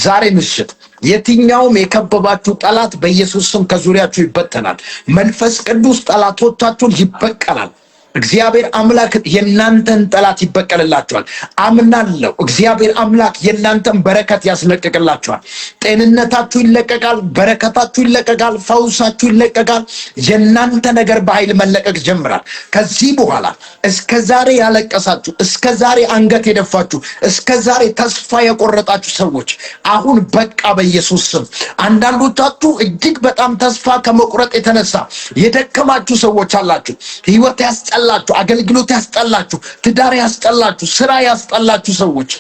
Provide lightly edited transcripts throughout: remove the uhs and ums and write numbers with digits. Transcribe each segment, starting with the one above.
ዛሬ ምሽት የትኛውም የከበባችሁ ጠላት በኢየሱስ ስም ከዙሪያችሁ ይበተናል። መንፈስ ቅዱስ ጠላቶቻችሁን ይበቀላል። እግዚአብሔር አምላክ የናንተን ጠላት ይበቀልላችኋል። አምናለሁ። እግዚአብሔር አምላክ የናንተን በረከት ያስለቅቅላችኋል። ጤንነታችሁ ይለቀቃል፣ በረከታችሁ ይለቀቃል፣ ፈውሳችሁ ይለቀቃል። የናንተ ነገር በኃይል መለቀቅ ጀምራል። ከዚህ በኋላ እስከ ዛሬ ያለቀሳችሁ፣ እስከ ዛሬ አንገት የደፋችሁ፣ እስከ ዛሬ ተስፋ የቆረጣችሁ ሰዎች አሁን በቃ በኢየሱስ ስም። አንዳንዶቻችሁ እጅግ በጣም ተስፋ ከመቁረጥ የተነሳ የደከማችሁ ሰዎች አላችሁ። ህይወት ያስጠላችሁ፣ አገልግሎት ያስጠላችሁ፣ ትዳር ያስጠላችሁ፣ ስራ ያስጠላችሁ ሰዎች፣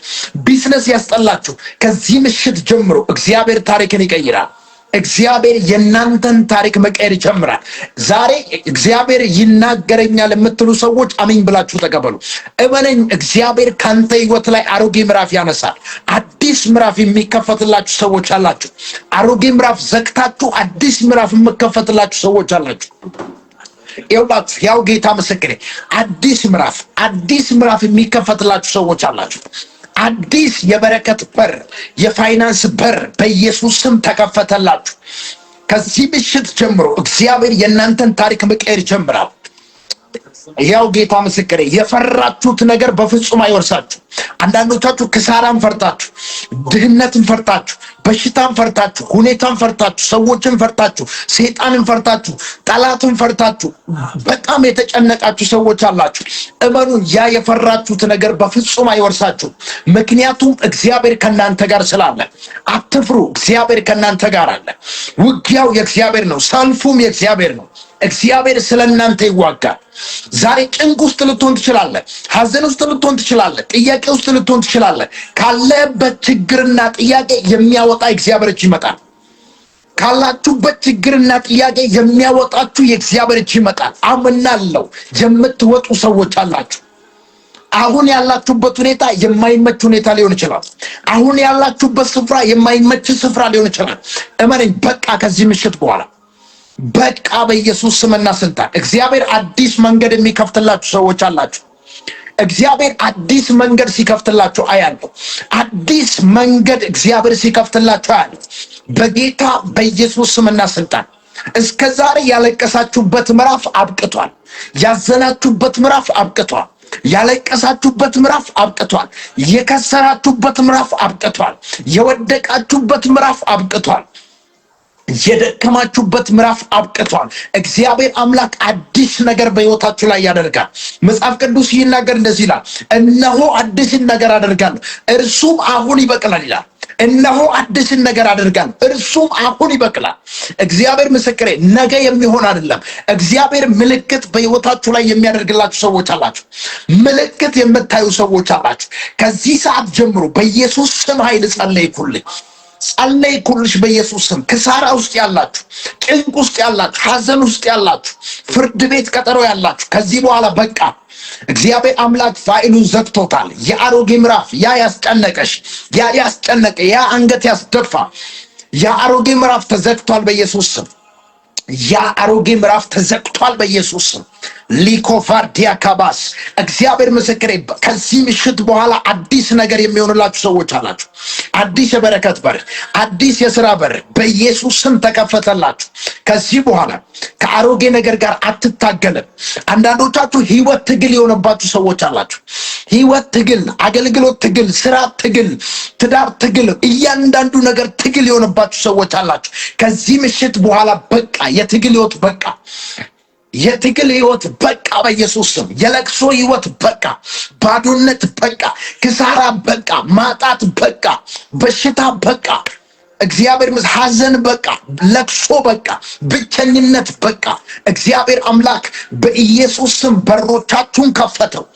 ቢዝነስ ያስጠላችሁ፣ ከዚህ ምሽት ጀምሮ እግዚአብሔር ታሪክን ይቀይራል። እግዚአብሔር የናንተን ታሪክ መቀየር ይጀምራል። ዛሬ እግዚአብሔር ይናገረኛል የምትሉ ሰዎች አሜን ብላችሁ ተቀበሉ። እመነኝ፣ እግዚአብሔር ካንተ ህይወት ላይ አሮጌ ምዕራፍ ያነሳል። አዲስ ምዕራፍ የሚከፈትላችሁ ሰዎች አላችሁ። አሮጌ ምዕራፍ ዘግታችሁ አዲስ ምዕራፍ የሚከፈትላችሁ ሰዎች አላችሁ። ይኸውላችሁ፣ ያው ጌታ ምስክሬ፣ አዲስ ምዕራፍ የሚከፈትላችሁ ሰዎች አላችሁ። አዲስ የበረከት በር፣ የፋይናንስ በር በኢየሱስ ስም ተከፈተላችሁ። ከዚህ ምሽት ጀምሮ እግዚአብሔር የእናንተን ታሪክ መቀየር ይጀምራል። ያው ጌታ ምስክሬ፣ የፈራችሁት ነገር በፍጹም አይወርሳችሁ። አንዳንዶቻችሁ ክሳራን ፈርታችሁ፣ ድህነትን ፈርታችሁ፣ በሽታን ፈርታችሁ፣ ሁኔታን ፈርታችሁ፣ ሰዎችን ፈርታችሁ፣ ሰይጣንን ፈርታችሁ፣ ጠላትን ፈርታችሁ በጣም የተጨነቃችሁ ሰዎች አላችሁ። እመኑ፣ ያ የፈራችሁት ነገር በፍጹም አይወርሳችሁ። ምክንያቱም እግዚአብሔር ከናንተ ጋር ስላለ። አትፍሩ፣ እግዚአብሔር ከናንተ ጋር አለ። ውጊያው የእግዚአብሔር ነው፣ ሰልፉም የእግዚአብሔር ነው። እግዚአብሔር ስለናንተ ይዋጋል። ዛሬ ጭንቅ ውስጥ ልትሆን ትችላለህ፣ ሐዘን ውስጥ ልትሆን ትችላለህ፣ ጥያቄ ውስጥ ልትሆን ትችላለህ። ካለበት ችግርና ጥያቄ የሚያወጣ እግዚአብሔር እጅ ይመጣል። ካላችሁበት ችግርና ጥያቄ የሚያወጣችሁ የእግዚአብሔር እጅ ይመጣል። አምናለሁ። የምትወጡ ሰዎች አላችሁ። አሁን ያላችሁበት ሁኔታ የማይመች ሁኔታ ሊሆን ይችላል። አሁን ያላችሁበት ስፍራ የማይመች ስፍራ ሊሆን ይችላል። እመነኝ፣ በቃ ከዚህ ምሽት በኋላ በቃ በኢየሱስ ስምና ስልጣን እግዚአብሔር አዲስ መንገድ የሚከፍትላችሁ ሰዎች አላችሁ። እግዚአብሔር አዲስ መንገድ ሲከፍትላችሁ አያለሁ። አዲስ መንገድ እግዚአብሔር ሲከፍትላችሁ አያለሁ። በጌታ በኢየሱስ ስምና ስልጣን እስከ ዛሬ ያለቀሳችሁበት ምዕራፍ አብቅቷል። ያዘናችሁበት ምዕራፍ አብቅቷል። ያለቀሳችሁበት ምዕራፍ አብቅቷል። የከሰራችሁበት ምዕራፍ አብቅቷል። የወደቃችሁበት ምዕራፍ አብቅቷል። የደከማችሁበት ምዕራፍ አብቅቷል። እግዚአብሔር አምላክ አዲስ ነገር በሕይወታችሁ ላይ ያደርጋል። መጽሐፍ ቅዱስ ይናገር እንደዚህ ይላል፣ እነሆ አዲስን ነገር አደርጋለሁ እርሱም አሁን ይበቅላል ይላል። እነሆ አዲስን ነገር አደርጋለሁ እርሱም አሁን ይበቅላል። እግዚአብሔር ምስክሬ፣ ነገ የሚሆን አይደለም። እግዚአብሔር ምልክት በሕይወታችሁ ላይ የሚያደርግላችሁ ሰዎች አላችሁ። ምልክት የምታዩ ሰዎች አላችሁ። ከዚህ ሰዓት ጀምሮ በኢየሱስ ስም ኃይል ጸለይኩልሽ በኢየሱስ ስም። ክሳራ ውስጥ ያላችሁ፣ ጭንቅ ውስጥ ያላችሁ፣ ሐዘን ውስጥ ያላችሁ፣ ፍርድ ቤት ቀጠሮ ያላችሁ ከዚህ በኋላ በቃ እግዚአብሔር አምላክ ፋይሉን ዘግቶታል። የአሮጌ ምዕራፍ፣ ያ ያስጨነቀሽ፣ ያ ያስጨነቀ፣ ያ አንገት ያስደፋ፣ ያ አሮጌ ምዕራፍ ተዘግቷል በኢየሱስ ስም። ያ አሮጌ ምዕራፍ ተዘግቷል በኢየሱስ ስም። ሊኮፋርዲያ ካባስ እግዚአብሔር ምስክሬ፣ ከዚህ ምሽት በኋላ አዲስ ነገር የሚሆንላችሁ ሰዎች አላችሁ። አዲስ የበረከት በር፣ አዲስ የሥራ በር በኢየሱስ ስም ተከፈተላችሁ። ከዚህ በኋላ ከአሮጌ ነገር ጋር አትታገልም። አንዳንዶቻችሁ ህይወት ትግል የሆነባችሁ ሰዎች አላችሁ። ህይወት ትግል፣ አገልግሎት ትግል፣ ስራ ትግል፣ ትዳር ትግል፣ እያንዳንዱ ነገር ትግል የሆነባችሁ ሰዎች አላችሁ። ከዚህ ምሽት በኋላ በቃ የትግል ህይወት በቃ፣ የትግል ህይወት በቃ በኢየሱስ ስም። የለቅሶ ህይወት በቃ፣ ባዶነት በቃ፣ ክሳራ በቃ፣ ማጣት በቃ፣ በሽታ በቃ፣ እግዚአብሔር ሐዘን በቃ፣ ለቅሶ በቃ፣ ብቸኝነት በቃ። እግዚአብሔር አምላክ በኢየሱስ ስም በሮቻችሁን ከፈተው።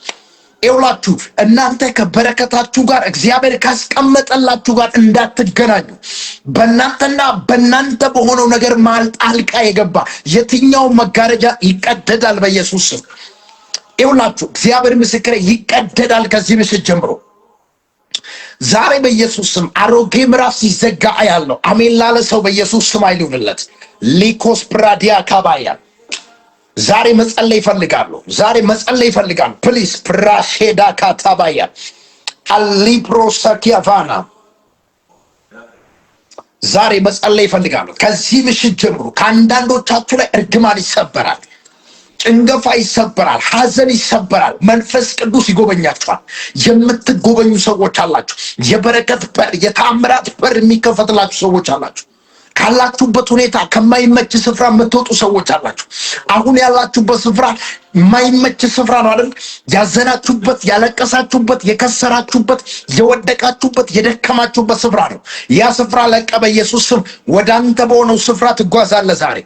ይውላችሁ እናንተ ከበረከታችሁ ጋር እግዚአብሔር ካስቀመጠላችሁ ጋር እንዳትገናኙ። በእናንተና በእናንተ በሆነው ነገር መሃል ጣልቃ የገባ የትኛው መጋረጃ ይቀደዳል በኢየሱስ ስም። ይውላችሁ እግዚአብሔር ምስክሬ ይቀደዳል ከዚህ ምሽት ጀምሮ። ዛሬ በኢየሱስ ስም አሮጌ ምዕራፍ ሲዘጋ አያለሁ። አሜን ላለ ሰው በኢየሱስ ስም አይሉንለት። ሊኮስ ፕራዲያ ካባያ ዛሬ መጸለይ ይፈልጋሉ። ፕሊስ ፕራሼዳ ካታባያ አሊፕሮ ሰኪያቫና ዛሬ መጸለይ ይፈልጋሉ። ከዚህ ምሽት ጀምሮ ከአንዳንዶቻችሁ ላይ እርግማን ይሰበራል፣ ጭንገፋ ይሰበራል፣ ሐዘን ይሰበራል። መንፈስ ቅዱስ ይጎበኛችኋል። የምትጎበኙ ሰዎች አላችሁ። የበረከት በር፣ የታምራት በር የሚከፈትላችሁ ሰዎች አላችሁ። ካላችሁበት ሁኔታ ከማይመች ስፍራ የምትወጡ ሰዎች አላችሁ። አሁን ያላችሁበት ስፍራ የማይመች ስፍራ ነው አይደል? ያዘናችሁበት፣ ያለቀሳችሁበት፣ የከሰራችሁበት፣ የወደቃችሁበት፣ የደከማችሁበት ስፍራ ነው። ያ ስፍራ ለቀ በኢየሱስ ስም ወደ አንተ በሆነው ስፍራ ትጓዛለህ። ዛሬ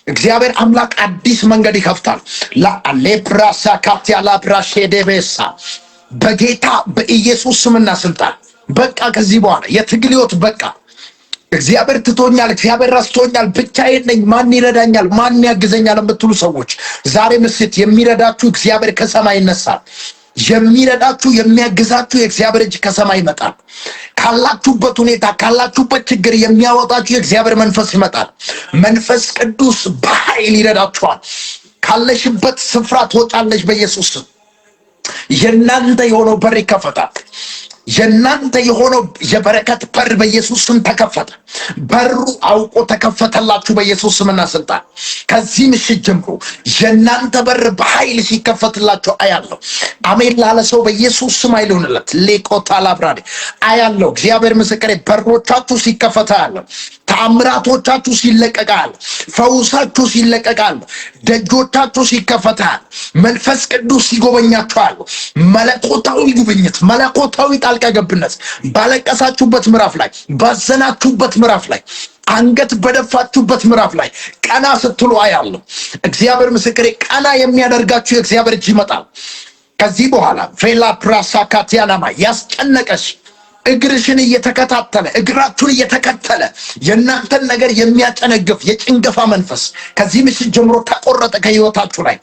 እግዚአብሔር አምላክ አዲስ መንገድ ይከፍታል። ላሌፕራሳ ካቲያላ ብራሼዴቤሳ በጌታ በኢየሱስ ስምና ስልጣን በቃ ከዚህ በኋላ የትግል ሕይወት በቃ። እግዚአብሔር ትቶኛል፣ እግዚአብሔር ረስቶኛል፣ ብቻዬን ነኝ፣ ማን ይረዳኛል፣ ማን ያግዘኛል የምትሉ ሰዎች ዛሬ ምሽት የሚረዳችሁ እግዚአብሔር ከሰማይ ይነሳል። የሚረዳችሁ የሚያግዛችሁ የእግዚአብሔር እጅ ከሰማይ ይመጣል። ካላችሁበት ሁኔታ ካላችሁበት ችግር የሚያወጣችሁ የእግዚአብሔር መንፈስ ይመጣል። መንፈስ ቅዱስ በኃይል ይረዳችኋል። ካለሽበት ስፍራ ትወጣለች በኢየሱስ ስም። የእናንተ የሆነው በር ይከፈታል። የእናንተ የሆነው የበረከት በር በኢየሱስ ስም ተከፈተ። በሩ አውቆ ተከፈተላችሁ በኢየሱስ ስምና ስልጣን። ከዚህ ምሽት ጀምሮ የእናንተ በር በኃይል ሲከፈትላችሁ አያለሁ። አሜን ላለ ሰው በኢየሱስ ስም አይልሆንለት ሌቆታ ላብራዴ አያለሁ። እግዚአብሔር ምስክሬ፣ በሮቻችሁ ሲከፈታ አያለሁ። ተአምራቶቻችሁ ሲለቀቃል፣ ፈውሳችሁ ሲለቀቃል፣ ደጆቻችሁ ሲከፈታል፣ መንፈስ ቅዱስ ሲጎበኛችኋል። መለኮታዊ ጉብኝት፣ መለኮታዊ ጣልቃ ገብነት ባለቀሳችሁበት ምዕራፍ ላይ፣ ባዘናችሁበት ምዕራፍ ላይ፣ አንገት በደፋችሁበት ምዕራፍ ላይ ቀና ስትሉ አያለሁ። እግዚአብሔር ምስክሬ፣ ቀና የሚያደርጋችሁ የእግዚአብሔር እጅ ይመጣል። ከዚህ በኋላ ቬላ ፕራሳ ካቲያናማ ያስጨነቀሽ እግርሽን እየተከታተለ እግራችሁን እየተከተለ የእናንተን ነገር የሚያጨነግፍ የጭንገፋ መንፈስ ከዚህ ምሽት ጀምሮ ተቆረጠ ከህይወታችሁ ላይ።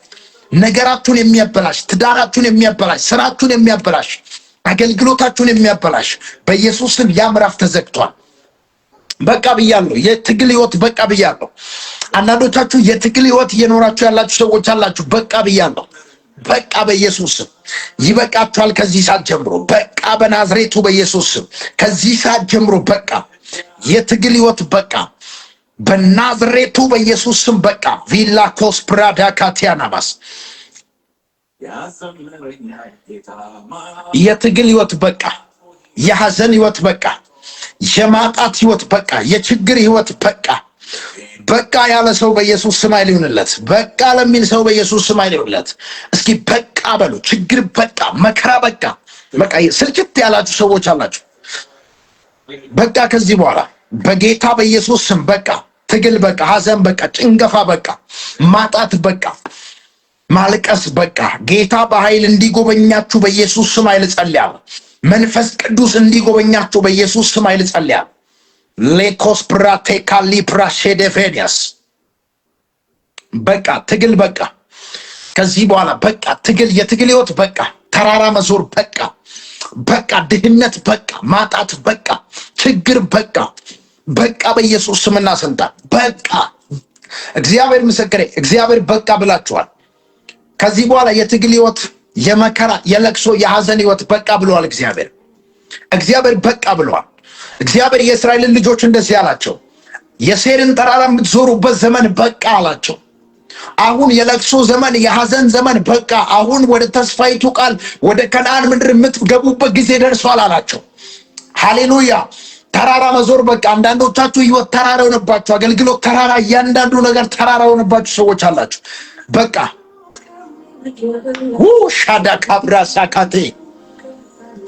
ነገራችሁን የሚያበላሽ፣ ትዳራችሁን የሚያበላሽ፣ ስራችሁን የሚያበላሽ፣ አገልግሎታችሁን የሚያበላሽ በኢየሱስ ስም ያ ምዕራፍ ተዘግቷል። በቃ ብያለሁ። የትግል ህይወት በቃ ብያለሁ። አንዳንዶቻችሁ የትግል ህይወት እየኖራችሁ ያላችሁ ሰዎች አላችሁ። በቃ ብያለሁ። በቃ በኢየሱስ ስም ይበቃችኋል። ከዚህ ሰዓት ጀምሮ በቃ በናዝሬቱ በኢየሱስ ስም ከዚህ ሰዓት ጀምሮ በቃ የትግል ህይወት በቃ በናዝሬቱ በኢየሱስ ስም በቃ ቪላ ኮስ ፕራዳ ካቲያናባስ የትግል ህይወት በቃ፣ የሐዘን ህይወት በቃ፣ የማጣት ህይወት በቃ፣ የችግር ህይወት በቃ። በቃ ያለ ሰው በኢየሱስ ስም አይልሁንለት። በቃ ለሚል ሰው በኢየሱስ ስም አይልሁንለት። እስኪ በቃ በሉ። ችግር በቃ፣ መከራ በቃ። በቃ ስልችት ያላችሁ ሰዎች አላችሁ። በቃ ከዚህ በኋላ በጌታ በኢየሱስ ስም በቃ። ትግል በቃ፣ ሐዘን በቃ፣ ጭንገፋ በቃ፣ ማጣት በቃ፣ ማልቀስ በቃ። ጌታ በኃይል እንዲጎበኛችሁ በኢየሱስ ስም ኃይል ጸልያለሁ። መንፈስ ቅዱስ እንዲጎበኛችሁ በኢየሱስ ስም ኃይል ጸልያለሁ። ሌኮስ ፕራቴ ካሊ ፕራሼዴፌዲያስ በቃ ትግል በቃ። ከዚህ በኋላ በቃ ትግል፣ የትግል ህይወት በቃ። ተራራ መዞር በቃ፣ በቃ ድህነት በቃ፣ ማጣት በቃ፣ ችግር በቃ፣ በቃ በኢየሱስ ስምና ስልጣን በቃ። እግዚአብሔር ምስክሬ፣ እግዚአብሔር በቃ ብላችኋል። ከዚህ በኋላ የትግል ህይወት፣ የመከራ፣ የለቅሶ፣ የሐዘን ህይወት በቃ ብለዋል። እግዚአብሔር በቃ ብለዋል። እግዚአብሔር የእስራኤልን ልጆች እንደዚህ አላቸው፣ የሴርን ተራራ የምትዞሩበት ዘመን በቃ አላቸው። አሁን የለቅሶ ዘመን፣ የሐዘን ዘመን በቃ። አሁን ወደ ተስፋይቱ ቃል ወደ ከነዓን ምድር የምትገቡበት ጊዜ ደርሷል አላቸው። ሃሌሉያ። ተራራ መዞር በቃ። አንዳንዶቻችሁ ህይወት ተራራ የሆነባችሁ፣ አገልግሎት ተራራ፣ እያንዳንዱ ነገር ተራራ የሆነባችሁ ሰዎች አላችሁ። በቃ ሻዳ ካብራ ሳካቴ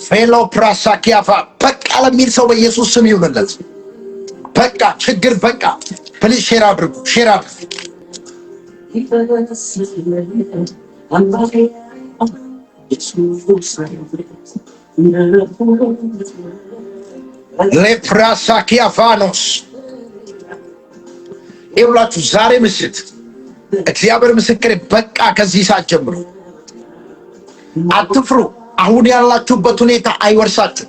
ፌሎ ፕራሳኪያፋ በቃ ለሚል ሰው በኢየሱስ ስም ይሁንለት። በቃ ችግር በቃ። ፕሊዝ ሼር አድርጉ፣ ሼር አድርጉ። ለፕራሳኪያፋኖስ ይውላችሁ ዛሬ ምሽት እግዚአብሔር ምስክሬ በቃ ከዚህ ሰዓት ጀምሮ አትፍሩ። አሁን ያላችሁበት ሁኔታ አይወርሳችሁ።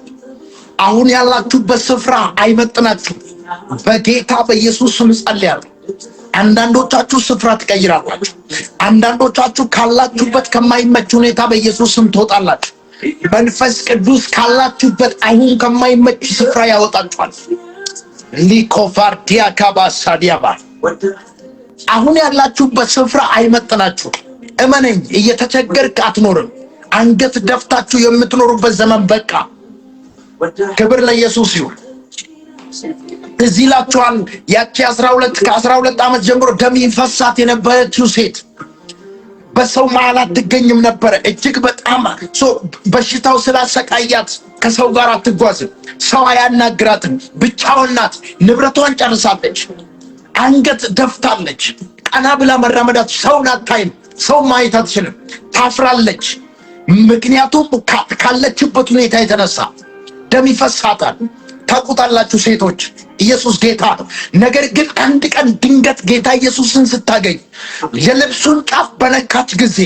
አሁን ያላችሁበት ስፍራ አይመጥናችሁ። በጌታ በኢየሱስ ስም ጸልያለሁ። አንዳንዶቻችሁ ስፍራ ትቀይራላችሁ። አንዳንዶቻችሁ ካላችሁበት ከማይመች ሁኔታ በኢየሱስ ስም ትወጣላችሁ። መንፈስ ቅዱስ ካላችሁበት አሁን ከማይመች ስፍራ ያወጣችኋል። ሊኮፋርዲያ ካባሳዲያባ አሁን ያላችሁበት ስፍራ አይመጥናችሁ። እመነኝ፣ እየተቸገርክ አትኖርም። አንገት ደፍታችሁ የምትኖሩበት ዘመን በቃ። ክብር ለኢየሱስ ይሁን። እዚህ ላችኋል ያቺ 12 ዓመት ጀምሮ ደም ይፈሳት የነበረችው ሴት በሰው መሃል አትገኝም ነበረ። እጅግ በጣም በሽታው ስላሰቃያት ከሰው ጋር አትጓዝም፣ ሰው አያናግራትም፣ ብቻዋን ናት። ንብረቷን ጨርሳለች፣ አንገት ደፍታለች። ቀና ብላ መራመዳት ሰውን አታይም፣ ሰው ማየት አትችልም፣ ታፍራለች። ምክንያቱም ካለችበት ሁኔታ የተነሳ ደም ይፈሳታል። ታውቁታላችሁ ሴቶች፣ ኢየሱስ ጌታ ነው። ነገር ግን አንድ ቀን ድንገት ጌታ ኢየሱስን ስታገኝ የልብሱን ጫፍ በነካች ጊዜ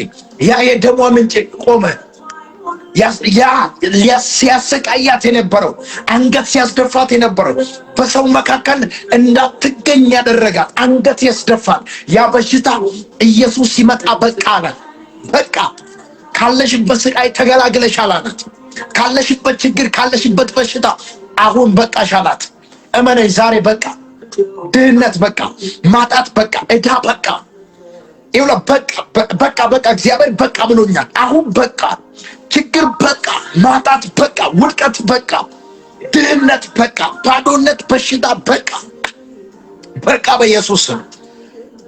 ያ የደሟ ምንጭ ቆመ። ያ ሲያሰቃያት የነበረው አንገት ሲያስደፋት የነበረው በሰው መካከል እንዳትገኝ ያደረጋት አንገት ያስደፋት ያ በሽታ ኢየሱስ ሲመጣ በቃ አላት። በቃ ካለሽበት ስቃይ ተገላግለሻል አላት። ካለሽበት ችግር፣ ካለሽበት በሽታ አሁን በቃሽ አላት። እመነኝ፣ ዛሬ በቃ። ድህነት በቃ፣ ማጣት በቃ፣ ዕዳ በቃ፣ ይውላ በቃ። እግዚአብሔር በቃ ብሎኛል። አሁን በቃ፣ ችግር በቃ፣ ማጣት በቃ፣ ውድቀት በቃ፣ ድህነት በቃ፣ ባዶነት፣ በሽታ በቃ በኢየሱስ ስም፣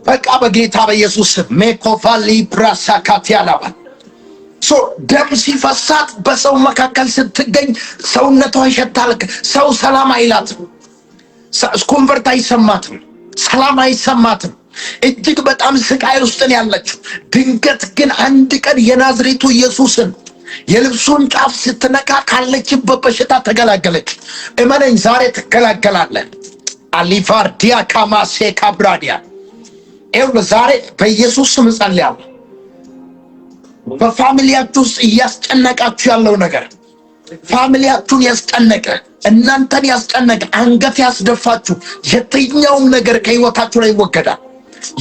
በቃ በጌታ በኢየሱስ ስም። ሜኮፋሊ ብራሳካቲያላባ ደም ሲፈሳት በሰው መካከል ስትገኝ ሰውነቷ ይሸታል። ሰው ሰላም አይላትም፣ ኮንቨርት አይሰማትም፣ ሰላም አይሰማትም። እጅግ በጣም ስቃይ ውስጥ ነው ያለችው። ድንገት ግን አንድ ቀን የናዝሬቱ ኢየሱስን የልብሱን ጫፍ ስትነካ ካለችበት በሽታ ተገላገለች። እመነኝ፣ ዛሬ ትገላገላለህ። አሊፋርዲያ ካማሴ ካብራዲያ ዛሬ በኢየሱስ ስም ጸልያለሁ። በፋሚሊያችሁ ውስጥ እያስጨነቃችሁ ያለው ነገር፣ ፋሚሊያችሁን ያስጨነቀ፣ እናንተን ያስጨነቀ፣ አንገት ያስደፋችሁ የትኛውም ነገር ከህይወታችሁ ላይ ይወገዳል።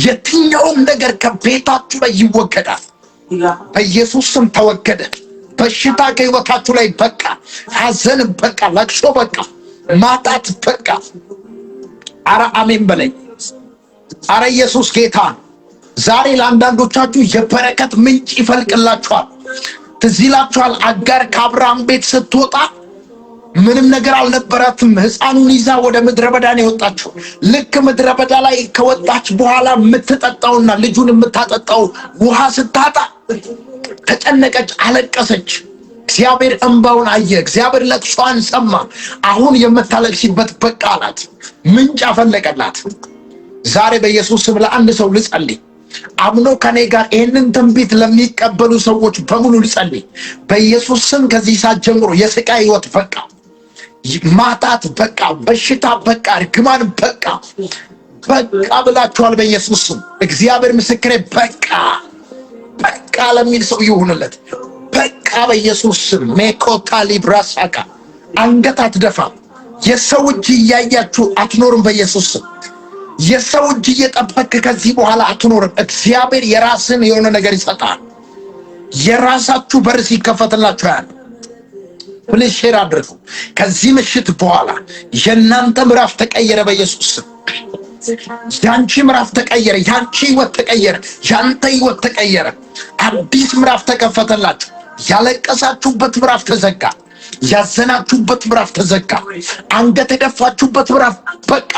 የትኛውም ነገር ከቤታችሁ ላይ ይወገዳል። በኢየሱስ ስም ተወገደ። በሽታ ከህይወታችሁ ላይ በቃ፣ ሐዘን በቃ፣ ለቅሶ በቃ፣ ማጣት በቃ። አረ አሜን በለኝ። አረ ኢየሱስ ጌታ። ዛሬ ለአንዳንዶቻችሁ የበረከት ምንጭ ይፈልቅላችኋል። ትዝ ይላችኋል አጋር ከአብርሃም ቤት ስትወጣ ምንም ነገር አልነበራትም። ሕፃኑን ይዛ ወደ ምድረ በዳ ነው የወጣችው። ልክ ምድረ በዳ ላይ ከወጣች በኋላ የምትጠጣውና ልጁን የምታጠጣው ውሃ ስታጣ ተጨነቀች፣ አለቀሰች። እግዚአብሔር እንባውን አየ። እግዚአብሔር ለቅሷን ሰማ። አሁን የምታለቅሲበት በቃ አላት። ምንጭ አፈለቀላት። ዛሬ በኢየሱስ ስም ለአንድ ሰው ልጸልይ። አምኖ ከኔ ጋር ይህንን ትንቢት ለሚቀበሉ ሰዎች በሙሉ ልጸልይ። በኢየሱስ ስም ከዚህ ሰዓት ጀምሮ የስቃይ ህይወት በቃ፣ ማጣት በቃ፣ በሽታ በቃ፣ እርግማን በቃ ብላችኋል። በኢየሱስ ስም እግዚአብሔር ምስክሬ በቃ ለሚል ሰው ይሁንለት። በቃ በኢየሱስ ስም። ሜኮታ ሊብራሳካ አንገት አትደፋም። የሰው እጅ እያያችሁ አትኖርም። በኢየሱስ ስም የሰው እጅ እየጠበቅ ከዚህ በኋላ አትኖርም። እግዚአብሔር የራስን የሆነ ነገር ይሰጣል። የራሳችሁ በር ሲከፈትላችሁ ያለ ፕሊዝ ሼር አድርጉ። ከዚህ ምሽት በኋላ የእናንተ ምዕራፍ ተቀየረ። በኢየሱስ ስም ያንቺ ምዕራፍ ተቀየረ። ያንቺ ህይወት ተቀየረ። ያንተ ህይወት ተቀየረ። አዲስ ምዕራፍ ተከፈተላችሁ። ያለቀሳችሁበት ምዕራፍ ተዘጋ። ያዘናችሁበት ምዕራፍ ተዘጋ። አንገት የደፋችሁበት ምዕራፍ በቃ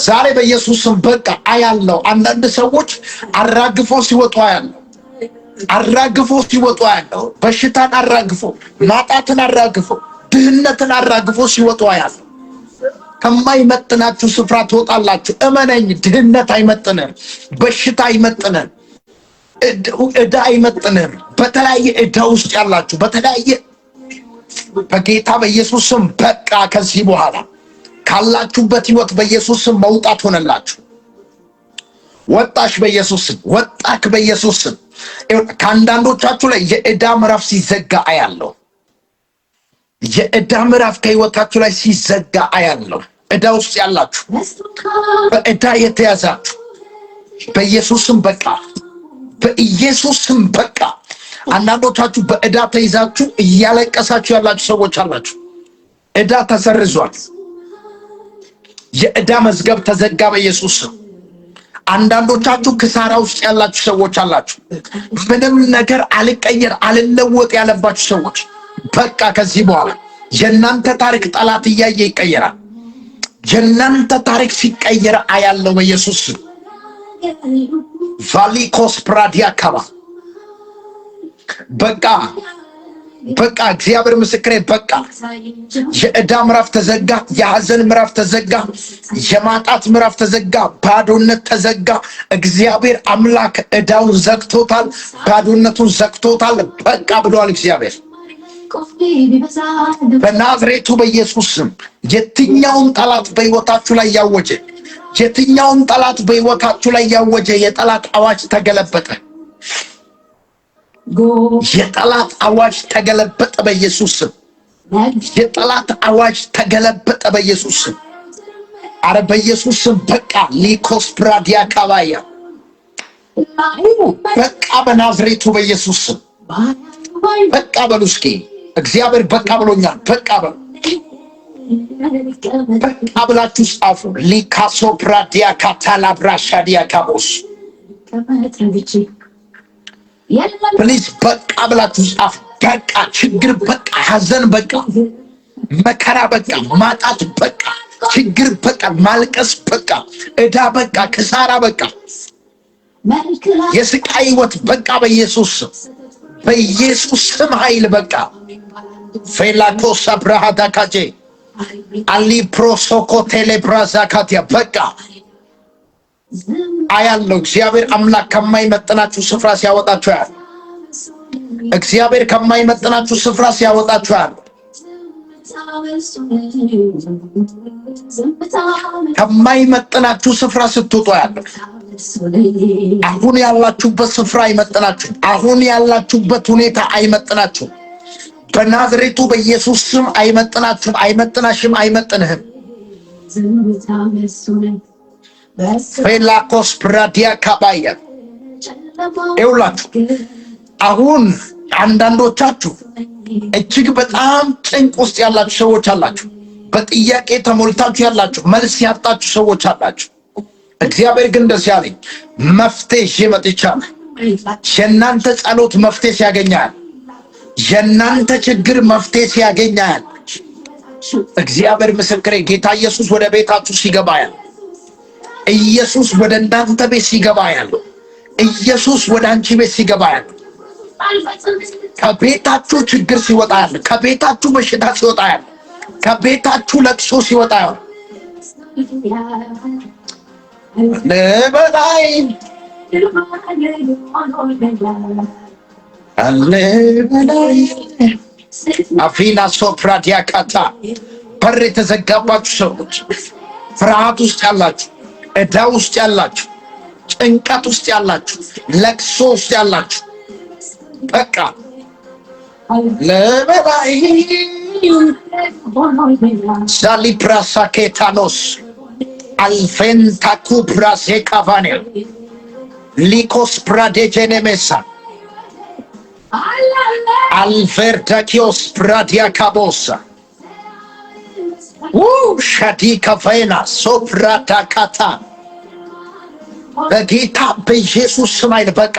ዛሬ በኢየሱስ ስም በቃ አያለው። አንዳንድ ሰዎች አራግፎ ሲወጡ አያለው። በሽታን አራግፎ፣ ማጣትን አራግፎ፣ ድህነትን አራግፎ ሲወጡ አያለው። ከማይመጥናችሁ ስፍራ ትወጣላችሁ። እመነኝ፣ ድህነት አይመጥንም፣ በሽታ አይመጥንም፣ ዕዳ አይመጥንም። በተለያየ ዕዳ ውስጥ ያላችሁ በጌታ በኢየሱስ ስም በቃ ከዚህ በኋላ ካላችሁበት ህይወት በኢየሱስ ስም መውጣት ሆነላችሁ። ወጣሽ በኢየሱስ ስም፣ ወጣክ በኢየሱስ ስም። ከአንዳንዶቻችሁ ላይ የዕዳ ምዕራፍ ሲዘጋ አያለው። የዕዳ ምዕራፍ ከህይወታችሁ ላይ ሲዘጋ አያለው። ዕዳ ውስጥ ያላችሁ፣ በዕዳ የተያዛችሁ በኢየሱስ ስም በቃ፣ በኢየሱስ ስም በቃ። አንዳንዶቻችሁ በዕዳ ተይዛችሁ እያለቀሳችሁ ያላችሁ ሰዎች አላችሁ። ዕዳ ተሰርዟል። የዕዳ መዝገብ ተዘጋ በኢየሱስ ስም። አንዳንዶቻችሁ ክሳራ ውስጥ ያላችሁ ሰዎች አላችሁ። ምንም ነገር አልቀየር አልለወጥ ያለባችሁ ሰዎች በቃ ከዚህ በኋላ የእናንተ ታሪክ ጠላት እያየ ይቀየራል። የእናንተ ታሪክ ሲቀየር አያለው በኢየሱስ ስም። ቫሊኮስ ፕራዲያ ካባ በቃ እግዚአብሔር ምስክሬ በቃ። የዕዳ ምዕራፍ ተዘጋ፣ የሐዘን ምዕራፍ ተዘጋ፣ የማጣት ምዕራፍ ተዘጋ፣ ባዶነት ተዘጋ። እግዚአብሔር አምላክ ዕዳውን ዘግቶታል፣ ባዶነቱን ዘግቶታል። በቃ ብሏል እግዚአብሔር። በናዝሬቱ በኢየሱስ ስም የትኛውን ጠላት በሕይወታችሁ ላይ ያወጀ የትኛውን ጠላት በሕይወታችሁ ላይ ያወጀ የጠላት አዋጅ ተገለበጠ። የጠላት አዋጅ ተገለበጠ በኢየሱስ ስም። የጠላት አዋጅ ተገለበጠ በኢየሱስ ስም። አረ በኢየሱስ ስም በቃ። ሊኮስ ፕራዲያ ካባያ በቃ በናዝሬቱ በኢየሱስ ስም በቃ በሉ እስኪ። እግዚአብሔር በቃ ብሎኛል። በቃ በሉ። በቃ ብላችሁ ጻፉ። ሊካሶ ፕራዲያ ካታላ ብራሻዲያ ካቦስ ፕሊዝ በቃ ብላችሁ ጻፉ። በቃ ችግር በቃ፣ ሐዘን በቃ፣ መከራ በቃ፣ ማጣት በቃ፣ ችግር በቃ፣ ማልቀስ በቃ፣ ዕዳ በቃ፣ ክሳራ በቃ፣ የስቃይ ሕይወት በቃ በኢየሱስ ስም፣ በኢየሱስ ስም ኃይል በቃ። ፌላኮስ አብራሃዳ ካጄ አሊ ፕሮሶኮ ቴሌብራዛ ካቲያ በቃ አያለው። እግዚአብሔር አምላክ ከማይመጥናችሁ ስፍራ ሲያወጣችሁ ያለ እግዚአብሔር ከማይመጥናችሁ ስፍራ ሲያወጣችሁ ያለ ከማይመጥናችሁ ስፍራ ስትወጡ ያለ አሁን ያላችሁበት ስፍራ አይመጥናችሁ። አሁን ያላችሁበት ሁኔታ አይመጥናችሁ። በናዝሬቱ በኢየሱስ ስም አይመጥናችሁም፣ አይመጥናሽም፣ አይመጥንህም። ፌላኮስ ፕራዲያ ካባያ ይውላችሁ። አሁን አንዳንዶቻችሁ እጅግ በጣም ጭንቅ ውስጥ ያላችሁ ሰዎች አላችሁ። በጥያቄ ተሞልታችሁ ያላችሁ፣ መልስ ያጣችሁ ሰዎች አላችሁ። እግዚአብሔር ግን እንደዚህ አለኝ፣ መፍትሄ ይዤ መጥቻለሁ። የእናንተ ጸሎት መፍትሄ ሲያገኛል፣ የእናንተ ችግር መፍትሄ ሲያገኛል። እግዚአብሔር ምስክሬ፣ ጌታ ኢየሱስ ወደ ቤታችሁ ሲገባ ያለ ኢየሱስ ወደ እናንተ ቤት ሲገባ ያለው ኢየሱስ ወደ አንቺ ቤት ሲገባ ያለው ከቤታችሁ ችግር ሲወጣ ያለ ከቤታችሁ በሽታ ሲወጣ ያለ ከቤታችሁ ለቅሶ ሲወጣ ያለ ለበላይ አለበላይ አፊና ሶፕራዲያ ካታ በር የተዘጋባችሁ ሰዎች፣ ፍርሃት ውስጥ ያላችሁ፣ ዕዳ ውስጥ ያላችሁ፣ ጭንቀት ውስጥ ያላችሁ፣ ለቅሶ ውስጥ ያላችሁ በቃ ለበላይ ዛሊፕራሳ ኬታኖስ አልፌንታኩ ብራሴ ካቫኔ ሊኮስ ፕራዴጀኔሜሳ አልቨርዳኪዮስ ፕራዲያ ካቦሳ ሻዲ ካፌና ሶፕራታ ካታ በጌታ በኢየሱስ ስም አይል በቃ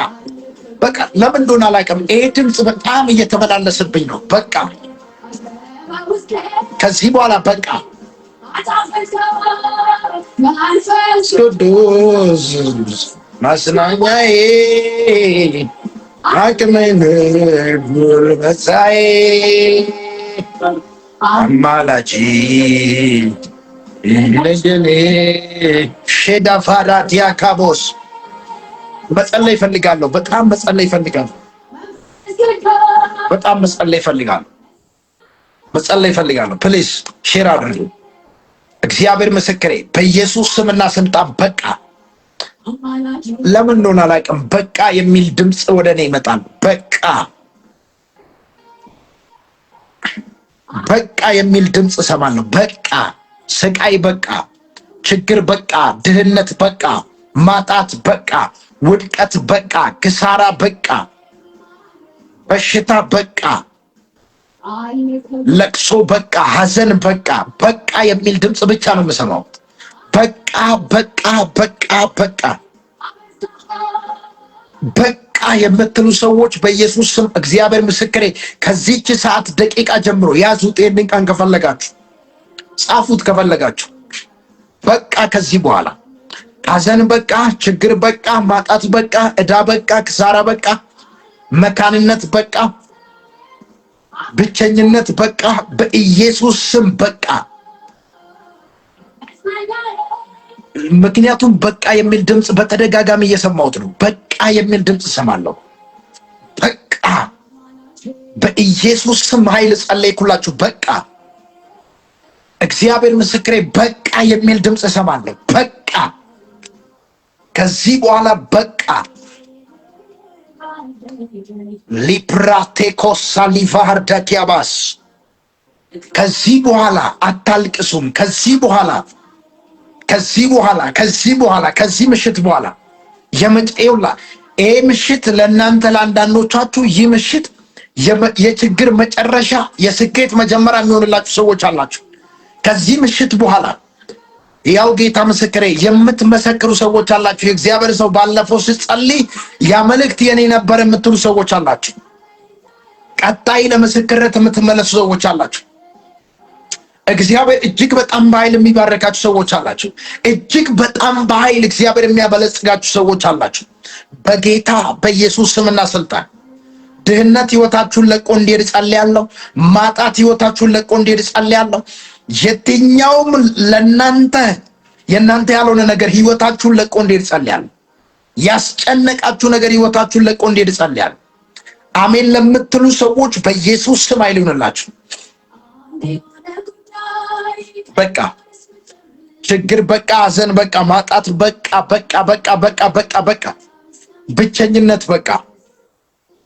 በቃ። ለምን እንደሆነ አላውቅም፣ ይሄ ድምፅ በጣም እየተመላለስብኝ ነው። በቃ ከዚህ በኋላ በቃ ቅዱስ ማጽናኛዬ አቅሜን ጉልበታዬ አማላጅ ለጀኔ ሼዳፋራ ዲያካቦስ መጸለይ እፈልጋለሁ። በጣም መጸለይ እፈልጋለሁ። በጣም መጸለይ እፈልጋለሁ። መጸለይ እፈልጋለሁ። ፕሊዝ ሼር አድርጉ። እግዚአብሔር ምስክሬ፣ በኢየሱስ ስምና ስልጣን በቃ። ለምን እንደሆነ አላውቅም፣ በቃ የሚል ድምፅ ወደ እኔ ይመጣል። በቃ በቃ የሚል ድምፅ እሰማለሁ። በቃ ስቃይ በቃ፣ ችግር በቃ፣ ድህነት በቃ፣ ማጣት በቃ፣ ውድቀት በቃ፣ ክሳራ በቃ፣ በሽታ በቃ፣ ለቅሶ በቃ፣ ሐዘን በቃ፣ በቃ የሚል ድምፅ ብቻ ነው የምሰማው። በቃ በቃ በቃ በቃ በቃ የምትሉ ሰዎች በኢየሱስ ስም እግዚአብሔር ምስክሬ፣ ከዚህች ሰዓት ደቂቃ ጀምሮ ያዙት። ይህንን ቀን ከፈለጋችሁ ጻፉት፣ ከፈለጋችሁ በቃ ከዚህ በኋላ ሐዘን በቃ፣ ችግር በቃ፣ ማጣት በቃ፣ ዕዳ በቃ፣ ክሳራ በቃ፣ መካንነት በቃ፣ ብቸኝነት በቃ፣ በኢየሱስ ስም በቃ። ምክንያቱም በቃ የሚል ድምፅ በተደጋጋሚ እየሰማሁት ነው። በቃ የሚል ድምፅ እሰማለሁ። በቃ በኢየሱስ ስም ኃይል ጸለይኩላችሁ። በቃ እግዚአብሔር ምስክሬ፣ በቃ የሚል ድምፅ እሰማለሁ። በቃ ከዚህ በኋላ በቃ ሊፕራቴኮሳ ሊቫርዳኪያባስ ከዚህ በኋላ አታልቅሱም። ከዚህ በኋላ ከዚህ ምሽት በኋላ የመጨውላ ይሄ ምሽት ለእናንተ ለአንዳንዶቻችሁ ይህ ምሽት የችግር መጨረሻ የስኬት መጀመሪያ የሚሆንላችሁ ሰዎች አላችሁ። ከዚህ ምሽት በኋላ ያው ጌታ ምስክሬ የምትመሰክሩ ሰዎች አላችሁ። የእግዚአብሔር ሰው ባለፈው ስጸልይ ያ መልእክት የኔ ነበር የምትሉ ሰዎች አላችሁ። ቀጣይ ለምስክርነት የምትመለሱ ሰዎች አላችሁ። እግዚአብሔር እጅግ በጣም በኃይል የሚባረካችሁ ሰዎች አላችሁ። እጅግ በጣም በኃይል እግዚአብሔር የሚያበለጽጋችሁ ሰዎች አላችሁ። በጌታ በኢየሱስ ስምና ስልጣን ድህነት ህይወታችሁን ለቆ እንዲሄድ ጸልያለሁ። ማጣት ህይወታችሁን ለቆ እንዲሄድ ጸልያለሁ። የትኛውም ለእናንተ የእናንተ ያልሆነ ነገር ህይወታችሁን ለቆ እንዲሄድ ጸልያለሁ። ያስጨነቃችሁ ነገር ህይወታችሁን ለቆ እንዲሄድ ጸልያለሁ። አሜን ለምትሉ ሰዎች በኢየሱስ ስም ኃይል ይሁንላችሁ። በቃ ችግር በቃ፣ ሐዘን በቃ፣ ማጣት በቃ በቃ በቃ በቃ በቃ በቃ፣ ብቸኝነት በቃ፣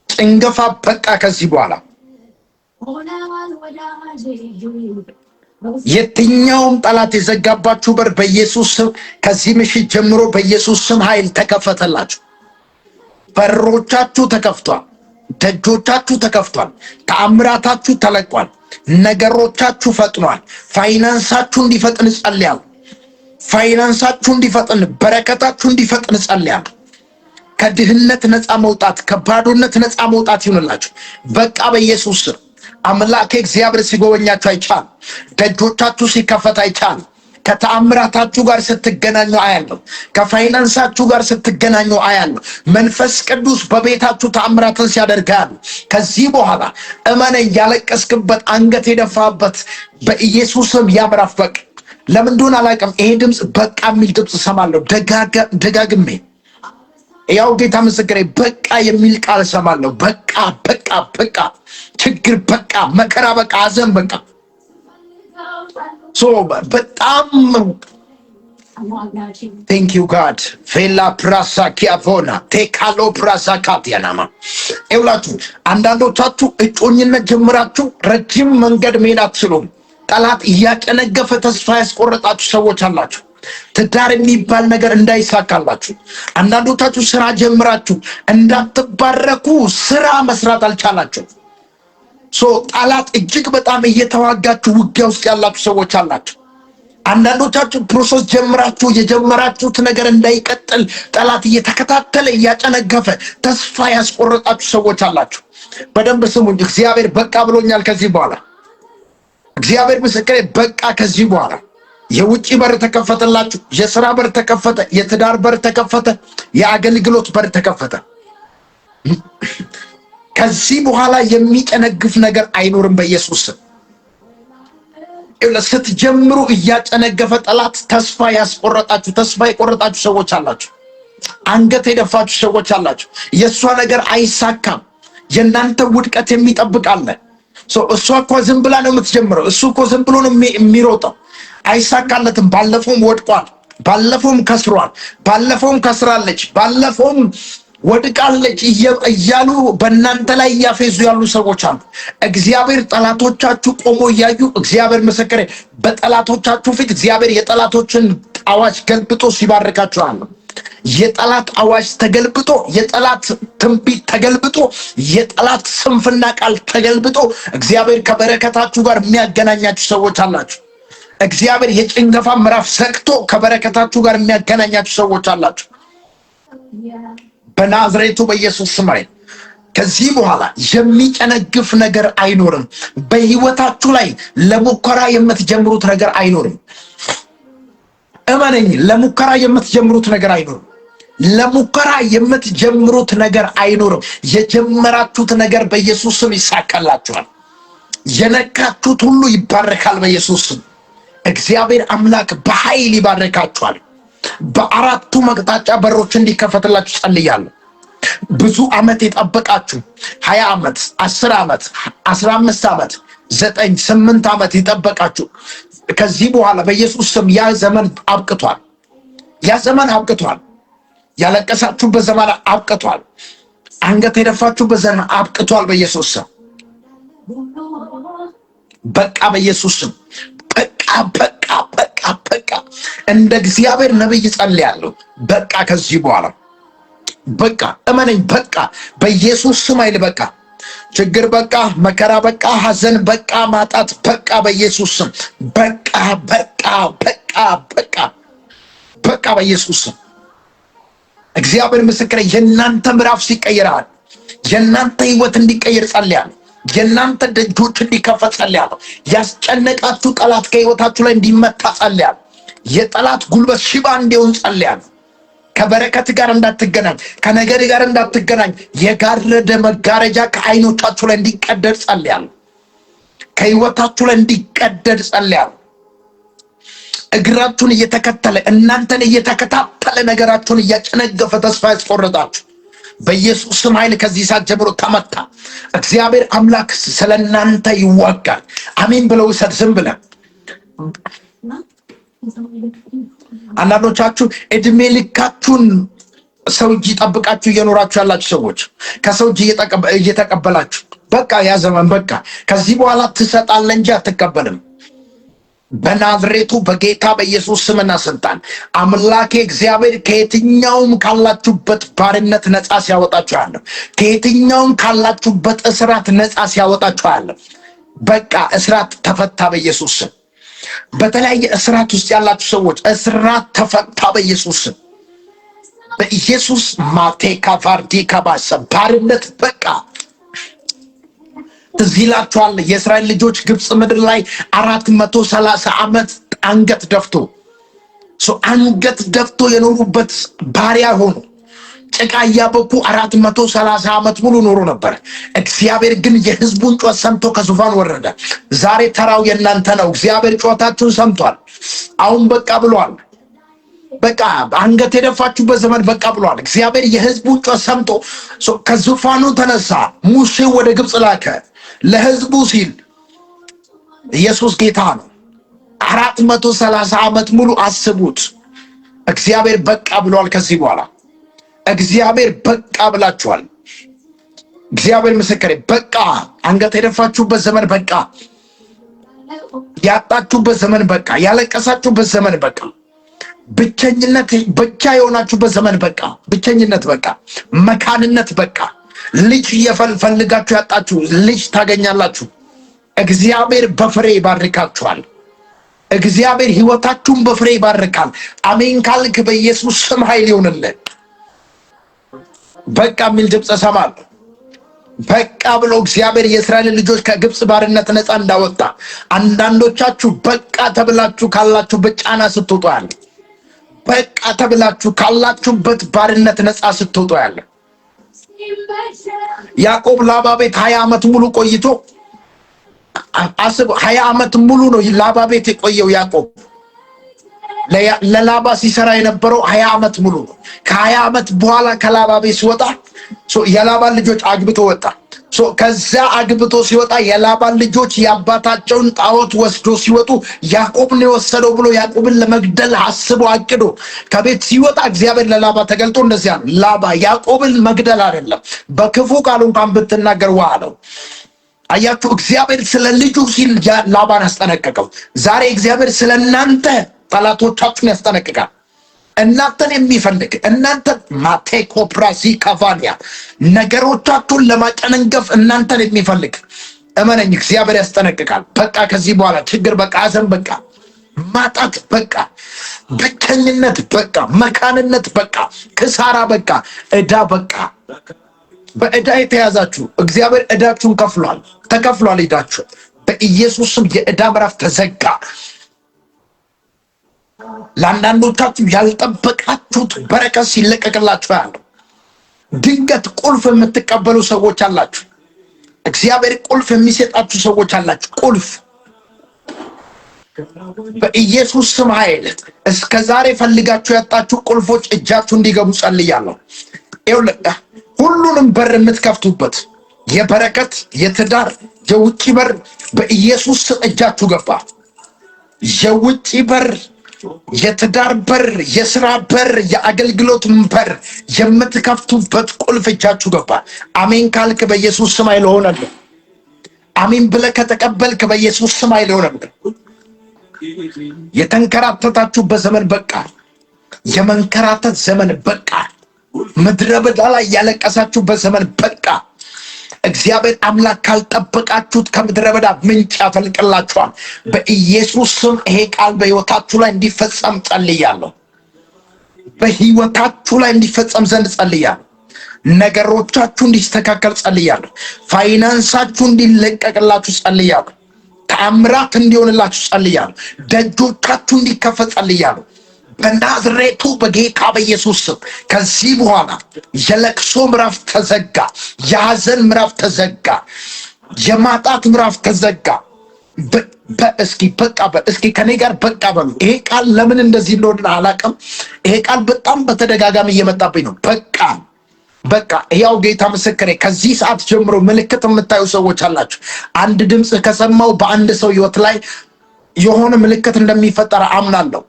ጭንገፋ በቃ። ከዚህ በኋላ የትኛውም ጠላት የዘጋባችሁ በር በኢየሱስ ስም ከዚህ ምሽት ጀምሮ በኢየሱስ ስም ኃይል ተከፈተላችሁ። በሮቻችሁ ተከፍቷል። ደጆቻችሁ ተከፍቷል። ተአምራታችሁ ተለቋል። ነገሮቻችሁ ፈጥኗል። ፋይናንሳችሁ እንዲፈጥን ጸልያለሁ። ፋይናንሳችሁ እንዲፈጥን፣ በረከታችሁ እንዲፈጥን ጸልያለሁ። ከድህነት ነፃ መውጣት፣ ከባዶነት ነፃ መውጣት ይሁንላችሁ። በቃ በኢየሱስ ስም አምላክ እግዚአብሔር ሲጎበኛችሁ አይቻል። ደጆቻችሁ ሲከፈት አይቻል። ከተአምራታችሁ ጋር ስትገናኙ አያለሁ። ከፋይናንሳችሁ ጋር ስትገናኙ አያለሁ። መንፈስ ቅዱስ በቤታችሁ ተአምራትን ሲያደርጋል። ከዚህ በኋላ እመነኝ፣ ያለቀስክበት አንገት የደፋበት በኢየሱስም ያምራፍ። በቃ ለምን እንደሆነ አላውቅም። ይሄ ድምፅ በቃ የሚል ድምፅ እሰማለሁ ደጋግሜ። ያው ጌታ ምስክሬ፣ በቃ የሚል ቃል እሰማለሁ። በቃ በቃ በቃ፣ ችግር በቃ፣ መከራ በቃ፣ ሐዘን በቃ። በጣም ቴንክ ዩ ጋድ ፌላ ፕራሳ ኪያቮና ቴካሎ ፕራሳ ካቲያናማ። ይውላችሁ አንዳንዶቻችሁ እጮኝነት ጀምራችሁ ረጅም መንገድ መሄድ አትችሉም። ጠላት እያጨነገፈ ተስፋ ያስቆረጣችሁ ሰዎች አላችሁ። ትዳር የሚባል ነገር እንዳይሳካላችሁ። አንዳንዶቻችሁ ስራ ጀምራችሁ እንዳትባረኩ ስራ መስራት አልቻላችሁ። ጠላት እጅግ በጣም እየተዋጋችሁ ውጊያ ውስጥ ያላችሁ ሰዎች አላችሁ። አንዳንዶቻችሁ ፕሮሰስ ጀምራችሁ የጀመራችሁት ነገር እንዳይቀጥል ጠላት እየተከታተለ እያጨነገፈ ተስፋ ያስቆረጣችሁ ሰዎች አላችሁ። በደንብ ስሙኝ። እግዚአብሔር በቃ ብሎኛል። ከዚህ በኋላ እግዚአብሔር ምስክሬ፣ በቃ ከዚህ በኋላ የውጭ በር ተከፈተላችሁ። የሥራ በር ተከፈተ። የትዳር በር ተከፈተ። የአገልግሎት በር ተከፈተ። ከዚህ በኋላ የሚጨነግፍ ነገር አይኖርም በኢየሱስ ስም። ስትጀምሩ እያጨነገፈ ጠላት ተስፋ ያስቆረጣችሁ፣ ተስፋ የቆረጣችሁ ሰዎች አላችሁ። አንገት የደፋችሁ ሰዎች አላችሁ። የእሷ ነገር አይሳካም፣ የእናንተ ውድቀት የሚጠብቅ አለ። እሷ እኮ ዝም ብላ ነው የምትጀምረው። እሱ እኮ ዝም ብሎ ነው የሚሮጠው። አይሳካለትም። ባለፈውም ወድቋል፣ ባለፈውም ከስሯል፣ ባለፈውም ከስራለች፣ ባለፈውም ወድቃለች እያሉ በእናንተ ላይ እያፌዙ ያሉ ሰዎች አሉ። እግዚአብሔር ጠላቶቻችሁ ቆሞ እያዩ፣ እግዚአብሔር ምስክሬ፣ በጠላቶቻችሁ ፊት እግዚአብሔር የጠላቶችን አዋጅ ገልብጦ ሲባርካችሁ አለ። የጠላት አዋጅ ተገልብጦ፣ የጠላት ትንቢት ተገልብጦ፣ የጠላት ስንፍና ቃል ተገልብጦ እግዚአብሔር ከበረከታችሁ ጋር የሚያገናኛችሁ ሰዎች አላችሁ። እግዚአብሔር የጭንገፋ ምዕራፍ ዘግቶ ከበረከታችሁ ጋር የሚያገናኛችሁ ሰዎች አላችሁ። በናዝሬቱ በኢየሱስ ስም ከዚህ በኋላ የሚጨነግፍ ነገር አይኖርም። በህይወታችሁ ላይ ለሙከራ የምትጀምሩት ነገር አይኖርም። እመነኝ፣ ለሙከራ የምትጀምሩት ነገር አይኖርም። ለሙከራ የምትጀምሩት ነገር አይኖርም። የጀመራችሁት ነገር በኢየሱስ ስም ይሳካላችኋል። የነካችሁት ሁሉ ይባረካል በኢየሱስ ስም። እግዚአብሔር አምላክ በኃይል ይባረካችኋል። በአራቱ መቅጣጫ በሮች እንዲከፈትላችሁ ጸልያለሁ። ብዙ ዓመት የጠበቃችሁ 20 ዓመት 10 ዓመት 15 ዓመት 9 8 ዓመት የጠበቃችሁ ከዚህ በኋላ በኢየሱስ ስም ያ ዘመን አብቅቷል። ያ ዘመን አብቅቷል። ያለቀሳችሁበት ዘመን አብቅቷል። አንገት የደፋችሁበት ዘመን አብቅቷል በኢየሱስ ስም። በቃ በኢየሱስ ስም በቃ በቃ በቃ በቃ። እንደ እግዚአብሔር ነብይ ጸልያለሁ። በቃ ከዚህ በኋላ በቃ እመነኝ፣ በቃ በኢየሱስ ስም አይል በቃ ችግር በቃ መከራ በቃ ሐዘን በቃ ማጣት በቃ በኢየሱስ ስም በቃ በቃ በቃ በቃ በቃ በኢየሱስ ስም። እግዚአብሔር ምስክሬ፣ የእናንተ ምዕራፍ ሲቀየራል፣ የእናንተ ህይወት እንዲቀየር ጸልያለሁ። የእናንተ ደጆች እንዲከፈት ጸልያለሁ። ያስጨነቃችሁ ጠላት ከህይወታችሁ ላይ እንዲመታ ጸልያለሁ። የጠላት ጉልበት ሽባ እንዲሆን ጸልያለሁ። ከበረከት ጋር እንዳትገናኝ፣ ከነገር ጋር እንዳትገናኝ የጋረደ መጋረጃ ከዓይኖቻችሁ ላይ እንዲቀደድ ጸልያለሁ። ከህይወታችሁ ላይ እንዲቀደድ ጸልያለሁ። እግራችሁን እየተከተለ እናንተን እየተከታተለ ነገራችሁን እያጨነገፈ ተስፋ ያስቆረጣችሁ በኢየሱስ ስም ኃይል ከዚህ ሰዓት ጀምሮ ተመታ። እግዚአብሔር አምላክ ስለ እናንተ ይዋጋል። አሜን ብለው ሰድ ዝም ብለን አንዳንዶቻችሁ እድሜ ልካችሁን ሰው እጅ ጠብቃችሁ እየኖራችሁ ያላችሁ ሰዎች ከሰው እጅ እየተቀበላችሁ በቃ ያ ዘመን በቃ ከዚህ በኋላ ትሰጣለህ እንጂ አትቀበልም። በናዝሬቱ በጌታ በኢየሱስ ስምና ስልጣን አምላኬ እግዚአብሔር ከየትኛውም ካላችሁበት ባርነት ነፃ ሲያወጣችሁ ያለው፣ ከየትኛውም ካላችሁበት እስራት ነፃ ሲያወጣችሁ ያለው፣ በቃ እስራት ተፈታ በኢየሱስ ስም። በተለያየ እስራት ውስጥ ያላችሁ ሰዎች እስራት ተፈታ በኢየሱስ ስም። በኢየሱስ ማቴካ ቫርዲ ካባሰ ባርነት በቃ ትዝ ይላችኋል። የእስራኤል ልጆች ግብፅ ምድር ላይ 430 ዓመት አንገት ደፍቶ የኖሩበት ባሪያ ሆኑ። ጭቃ እያቦኩ 430 ዓመት ሙሉ ኖሩ ነበር። እግዚአብሔር ግን የህዝቡን ጩኸት ሰምቶ ከዙፋን ወረደ። ዛሬ ተራው የእናንተ ነው። እግዚአብሔር ጩኸታችሁን ሰምቷል። አሁን በቃ ብሏል። በቃ አንገት የደፋችሁበት ዘመን በቃ ብሏል። እግዚአብሔር የህዝቡን ጩኸት ሰምቶ ከዙፋኑ ተነሳ። ሙሴ ወደ ግብፅ ላከ ለህዝቡ ሲል። ኢየሱስ ጌታ ነው። 430 ዓመት ሙሉ አስቡት። እግዚአብሔር በቃ ብሏል። ከዚህ በኋላ እግዚአብሔር በቃ ብላችኋል። እግዚአብሔር ምስክሬ በቃ። አንገት የደፋችሁበት ዘመን በቃ፣ ያጣችሁበት ዘመን በቃ፣ ያለቀሳችሁበት ዘመን በቃ፣ ብቸኝነት ብቻ የሆናችሁበት ዘመን በቃ፣ ብቸኝነት በቃ፣ መካንነት በቃ። ልጅ እየፈልጋችሁ ያጣችሁ ልጅ ታገኛላችሁ። እግዚአብሔር በፍሬ ይባርካችኋል። እግዚአብሔር ህይወታችሁን በፍሬ ይባርካል። አሜን ካልክ በኢየሱስ ስም ኃይል ይሁንልህ። በቃ የሚል ድምፅ እሰማለሁ። በቃ ብሎ እግዚአብሔር የእስራኤል ልጆች ከግብፅ ባርነት ነፃ እንዳወጣ አንዳንዶቻችሁ በቃ ተብላችሁ ካላችሁበት ጫና ስትወጡ ያለ፣ በቃ ተብላችሁ ካላችሁበት ባርነት ነፃ ስትወጡ ያለ። ያዕቆብ ላባ ቤት 20 ዓመት ሙሉ ቆይቶ አስቡ። 20 ዓመት ሙሉ ነው ላባ ቤት የቆየው ያዕቆብ። ለላባ ሲሰራ የነበረው 20 ዓመት ሙሉ ነው። ከ20 ዓመት በኋላ ከላባ ቤት ሲወጣ የላባን ልጆች አግብቶ ወጣ። ከዛ አግብቶ ሲወጣ የላባን ልጆች የአባታቸውን ጣዖት ወስዶ ሲወጡ ያዕቆብ ነው የወሰደው ብሎ ያዕቆብን ለመግደል አስቦ አቅዶ ከቤት ሲወጣ እግዚአብሔር ለላባ ተገልጦ እንደዚያ ነው። ላባ ያዕቆብን መግደል አይደለም፣ በክፉ ቃሉ እንኳን ብትናገር ዋለው። አያችሁ፣ እግዚአብሔር ስለ ልጁ ሲል ላባን አስጠነቀቀው። ዛሬ እግዚአብሔር ስለ እናንተ ጠላቶቻችሁን ያስጠነቅቃል። እናንተን የሚፈልግ እናንተን ማቴኮፕራሲ ካቫኒያ ነገሮቻችሁን ለማጨነገፍ እናንተን የሚፈልግ እመነኝ፣ እግዚአብሔር ያስጠነቅቃል። በቃ ከዚህ በኋላ ችግር በቃ፣ ሐዘን በቃ፣ ማጣት በቃ፣ ብቸኝነት በቃ፣ መካንነት በቃ፣ ክሳራ በቃ፣ ዕዳ በቃ። በዕዳ የተያዛችሁ እግዚአብሔር ዕዳችሁን ከፍሏል፣ ተከፍሏል ዕዳችሁ። በኢየሱስም የዕዳ ምዕራፍ ተዘጋ። ለአንዳንዶቻችሁ ያልጠበቃችሁት በረከት ሲለቀቅላችሁ ያለው ድንገት ቁልፍ የምትቀበሉ ሰዎች አላችሁ። እግዚአብሔር ቁልፍ የሚሰጣችሁ ሰዎች አላችሁ። ቁልፍ በኢየሱስ ስም ኃይል እስከ ዛሬ ፈልጋችሁ ያጣችሁ ቁልፎች እጃችሁ እንዲገቡ ጸልያለሁ። ይኸውልህ ሁሉንም በር የምትከፍቱበት የበረከት፣ የትዳር፣ የውጭ በር በኢየሱስ ስም እጃችሁ ገባ። የውጭ በር፣ የትዳር በር፣ የስራ በር፣ የአገልግሎት በር የምትከፍቱበት ቁልፍ እጃችሁ ገባ። አሜን ካልክ በኢየሱስ ስም ኃይል ሆነልህ። አሜን ብለህ ከተቀበልክ በኢየሱስ ስም ኃይል ሆነልህ። የተንከራተታችሁበት ዘመን በቃ። የመንከራተት ዘመን በቃ። ምድረ በዳ ላይ ያለቀሳችሁበት ዘመን በቃ። እግዚአብሔር አምላክ ካልጠበቃችሁት ከምድረ በዳ ምንጭ ያፈልቅላችኋል። በኢየሱስ ስም ይሄ ቃል በሕይወታችሁ ላይ እንዲፈጸም ጸልያለሁ። በሕይወታችሁ ላይ እንዲፈጸም ዘንድ ጸልያለሁ። ነገሮቻችሁ እንዲስተካከል ጸልያለሁ። ፋይናንሳችሁ እንዲለቀቅላችሁ ጸልያለሁ። ተአምራት እንዲሆንላችሁ ጸልያለሁ። ደጆቻችሁ እንዲከፈት ጸልያለሁ። በናዝሬቱ በጌታ በኢየሱስ ስም ከዚህ በኋላ የለቅሶ ምዕራፍ ተዘጋ። የሐዘን ምዕራፍ ተዘጋ። የማጣት ምዕራፍ ተዘጋ። እስኪ በቃ እስኪ ከኔ ጋር በቃ በሉ። ይሄ ቃል ለምን እንደዚህ እንደሆነ አላውቅም። ይሄ ቃል በጣም በተደጋጋሚ እየመጣብኝ ነው። በቃ በቃ ያው ጌታ ምስክሬ፣ ከዚህ ሰዓት ጀምሮ ምልክት የምታዩ ሰዎች አላችሁ። አንድ ድምፅ ከሰማው በአንድ ሰው ህይወት ላይ የሆነ ምልክት እንደሚፈጠር አምናለሁ።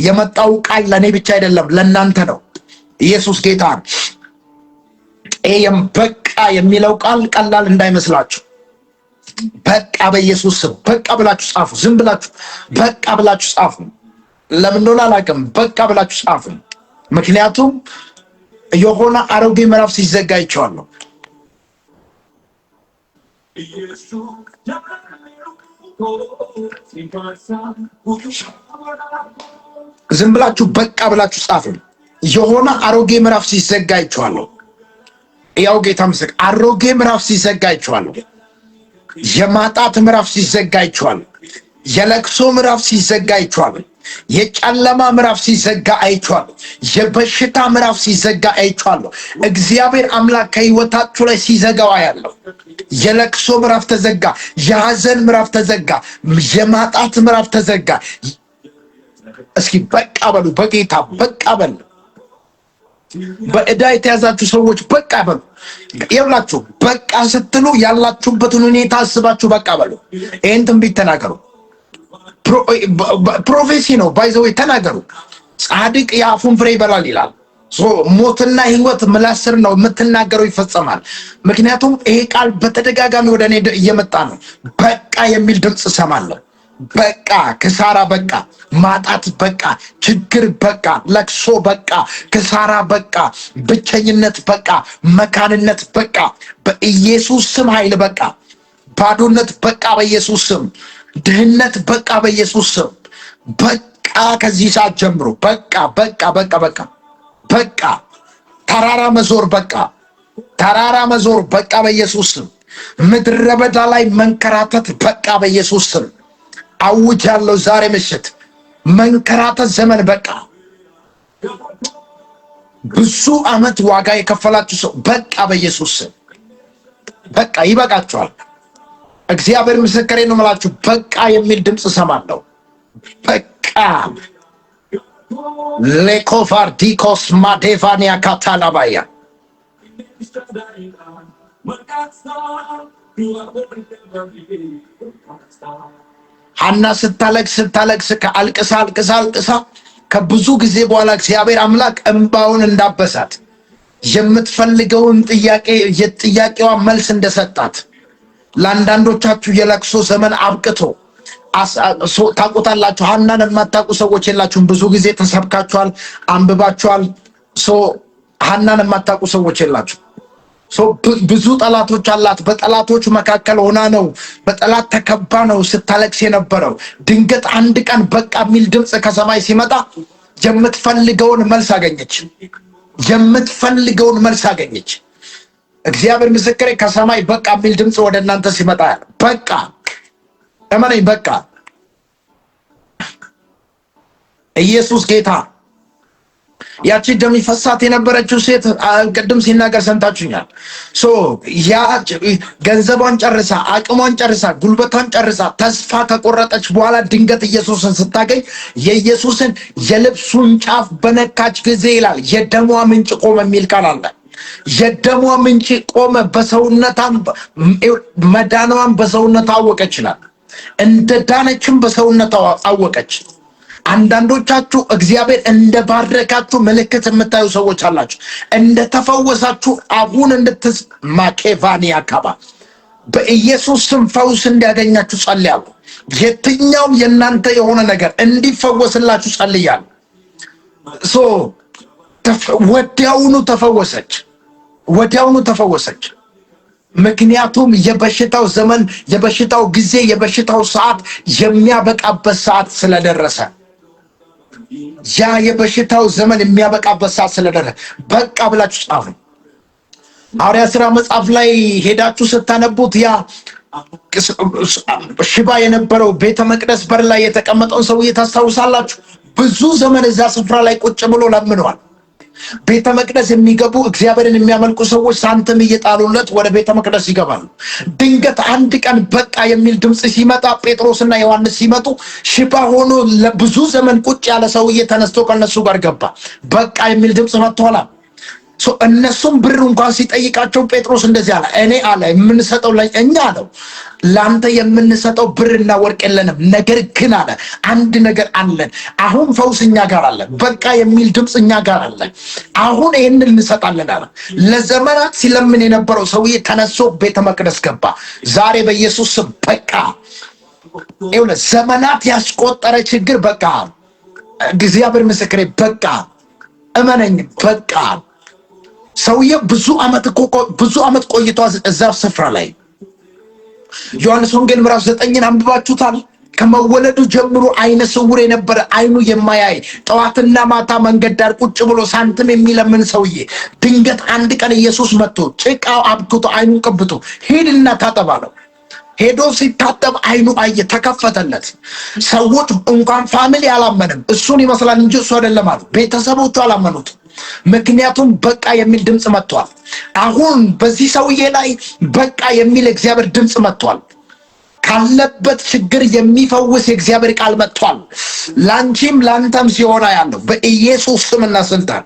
የመጣው ቃል ለእኔ ብቻ አይደለም፣ ለእናንተ ነው። ኢየሱስ ጌታ። ይሄም በቃ የሚለው ቃል ቀላል እንዳይመስላችሁ። በቃ በኢየሱስ ስም በቃ ብላችሁ ጻፉ። ዝም ብላችሁ በቃ ብላችሁ ጻፉ። ለምን እንደሆነ አላውቅም። በቃ ብላችሁ ጻፉ። ምክንያቱም የሆነ አሮጌ ምዕራፍ ሲዘጋ አይቼዋለሁ። ዝም ብላችሁ በቃ ብላችሁ ጻፉ። የሆነ አሮጌ ምዕራፍ ሲዘጋ አይቼዋለሁ። ያው ጌታ ምስክር፣ አሮጌ ምዕራፍ ሲዘጋ አይቼዋለሁ። የማጣት ምዕራፍ ሲዘጋ አይቼዋለሁ። የለቅሶ ምዕራፍ ሲዘጋ አይቼዋለሁ። የጨለማ ምዕራፍ ሲዘጋ አይቼዋለሁ። የበሽታ ምዕራፍ ሲዘጋ አይቼዋለሁ። እግዚአብሔር አምላክ ከሕይወታችሁ ላይ ሲዘጋው አያለሁ። የለቅሶ ምዕራፍ ተዘጋ። የሐዘን ምዕራፍ ተዘጋ። የማጣት ምዕራፍ ተዘጋ። እስኪ በቃ በሉ። በጌታ በቃ በሉ። በዕዳ የተያዛችሁ ሰዎች በቃ በሉ። ይኸውላችሁ በቃ ስትሉ ያላችሁበትን ሁኔታ አስባችሁ በቃ በሉ። ይህን ትንቢት ተናገሩ። ፕሮፌሲ ነው። ባይዘው ተናገሩ። ጻድቅ የአፉን ፍሬ ይበላል ይላል። ሞትና ህይወት ምላስ ስር ነው፣ የምትናገረው ይፈጸማል። ምክንያቱም ይሄ ቃል በተደጋጋሚ ወደ እኔ እየመጣ ነው። በቃ የሚል ድምፅ እሰማለሁ። በቃ ክሳራ በቃ፣ ማጣት በቃ፣ ችግር በቃ፣ ለቅሶ በቃ፣ ክሳራ በቃ፣ ብቸኝነት በቃ፣ መካንነት በቃ፣ በኢየሱስ ስም ኃይል በቃ፣ ባዶነት በቃ በኢየሱስ ስም፣ ድህነት በቃ በኢየሱስ ስም በቃ። ከዚህ ሰዓት ጀምሮ በቃ በቃ በቃ በቃ በቃ። ተራራ መዞር በቃ፣ ተራራ መዞር በቃ በኢየሱስ ስም። ምድረ በዳ ላይ መንከራተት በቃ በኢየሱስ ስም አውጃለሁ። ዛሬ ምሽት መንከራተት ዘመን በቃ። ብዙ ዓመት ዋጋ የከፈላችሁ ሰው በቃ በኢየሱስ ስም በቃ ይበቃችኋል። እግዚአብሔር ምስክሬ ነው የምላችሁ። በቃ የሚል ድምፅ እሰማለሁ። በቃ ሌኮቫርዲኮስ ማዴቫኒያ ካታላባያ ሐና ስታለቅስ ከአልቅሳ ከብዙ ጊዜ በኋላ እግዚአብሔር አምላክ እንባውን እንዳበሳት የምትፈልገውን የጥያቄዋ መልስ እንደሰጣት ለአንዳንዶቻችሁ የለቅሶ ዘመን አብቅቶ ታውቁታላችሁ። ሐናን የማታውቁ ሰዎች የላችሁም። ብዙ ጊዜ ተሰብካችኋል፣ አንብባችኋል። ሐናን የማታውቁ ሰዎች የላችሁ። ብዙ ጠላቶች አላት። በጠላቶች መካከል ሆና ነው፣ በጠላት ተከባ ነው ስታለቅስ የነበረው። ድንገት አንድ ቀን በቃ የሚል ድምፅ ከሰማይ ሲመጣ የምትፈልገውን መልስ አገኘች። የምትፈልገውን መልስ አገኘች። እግዚአብሔር ምስክሬ፣ ከሰማይ በቃ የሚል ድምፅ ወደ እናንተ ሲመጣ በቃ እመነኝ፣ በቃ ኢየሱስ ጌታ። ያቺ ደም ይፈሳት የነበረችው ሴት ቅድም ሲናገር ሰምታችሁኛል። ያ ገንዘቧን ጨርሳ፣ አቅሟን ጨርሳ፣ ጉልበቷን ጨርሳ ተስፋ ከቆረጠች በኋላ ድንገት ኢየሱስን ስታገኝ የኢየሱስን የልብሱን ጫፍ በነካች ጊዜ ይላል የደሟ ምንጭ ቆመ የሚል ቃል አለ። የደሟ ምንጭ ቆመ። በሰውነቷም መዳኗን በሰውነቷ አወቀች ይላል። እንደ ዳነችም በሰውነቷ አወቀች። አንዳንዶቻችሁ እግዚአብሔር እንደባረካችሁ ምልክት የምታዩ ሰዎች አላችሁ። እንደተፈወሳችሁ አሁን ማኬቫኒያ አካባ በኢየሱስ ስም ፈውስ እንዲያገኛችሁ ጸልያለሁ። የትኛውም የእናንተ የሆነ ነገር እንዲፈወስላችሁ ጸልያለሁ። ወዲያውኑ ተፈወሰች። ወዲያውኑ ተፈወሰች። ምክንያቱም የበሽታው ዘመን፣ የበሽታው ጊዜ፣ የበሽታው ሰዓት የሚያበቃበት ሰዓት ስለደረሰ፣ ያ የበሽታው ዘመን የሚያበቃበት ሰዓት ስለደረሰ በቃ ብላችሁ ጻፉ። ሐዋርያት ሥራ መጽሐፍ ላይ ሄዳችሁ ስታነቡት ያ ሽባ የነበረው ቤተ መቅደስ በር ላይ የተቀመጠውን ሰውዬ ታስታውሳላችሁ። ብዙ ዘመን እዛ ስፍራ ላይ ቁጭ ብሎ ለምነዋል። ቤተ መቅደስ የሚገቡ እግዚአብሔርን የሚያመልኩ ሰዎች ሳንቲም እየጣሉለት ወደ ቤተ መቅደስ ይገባሉ። ድንገት አንድ ቀን በቃ የሚል ድምፅ ሲመጣ ጴጥሮስና ዮሐንስ ሲመጡ ሽባ ሆኖ ለብዙ ዘመን ቁጭ ያለ ሰውዬ ተነስቶ ከነሱ ጋር ገባ። በቃ የሚል ድምፅ መጥቷል። እነሱም ብር እንኳን ሲጠይቃቸው ጴጥሮስ እንደዚህ አለ፣ እኔ አለ የምንሰጠው እኛ አለው ለአንተ የምንሰጠው ብርና ወርቅ የለንም፣ ነገር ግን አለ አንድ ነገር አለን። አሁን ፈውስ እኛ ጋር አለ። በቃ የሚል ድምፅ እኛ ጋር አለ። አሁን ይህንን እንሰጣለን አለ። ለዘመናት ሲለምን የነበረው ሰውዬ ተነሶ ቤተ መቅደስ ገባ። ዛሬ በኢየሱስ ስም በቃ ይኸውልህ፣ ዘመናት ያስቆጠረ ችግር በቃ፣ እግዚአብሔር ምስክሬ በቃ፣ እመነኝ በቃ። ሰውዬው ብዙ ዓመት ቆይቷል እዛ ስፍራ ላይ። ዮሐንስ ወንጌል ምዕራፍ 9 አንብባችሁታል። ከመወለዱ ጀምሮ አይነ ስውር የነበረ አይኑ የማያይ ጠዋትና ማታ መንገድ ዳር ቁጭ ብሎ ሳንቲም የሚለምን ሰውዬ ድንገት አንድ ቀን ኢየሱስ መጥቶ ጭቃው አብክቶ አይኑን ቀብቶ ሂድና ታጠብ አለው። ሄዶ ሲታጠብ አይኑ አየ፣ ተከፈተለት። ሰዎች እንኳን ፋሚሊ አላመንም። እሱን ይመስላል እንጂ እሱ አይደለም አሉ። ቤተሰቦቹ አላመኑት። ምክንያቱም በቃ የሚል ድምፅ መጥቷል። አሁን በዚህ ሰውዬ ላይ በቃ የሚል እግዚአብሔር ድምፅ መጥቷል። ካለበት ችግር የሚፈውስ የእግዚአብሔር ቃል መጥቷል። ላንቺም ላንተም ሲሆን ያለው በኢየሱስ ስምና ስልጣን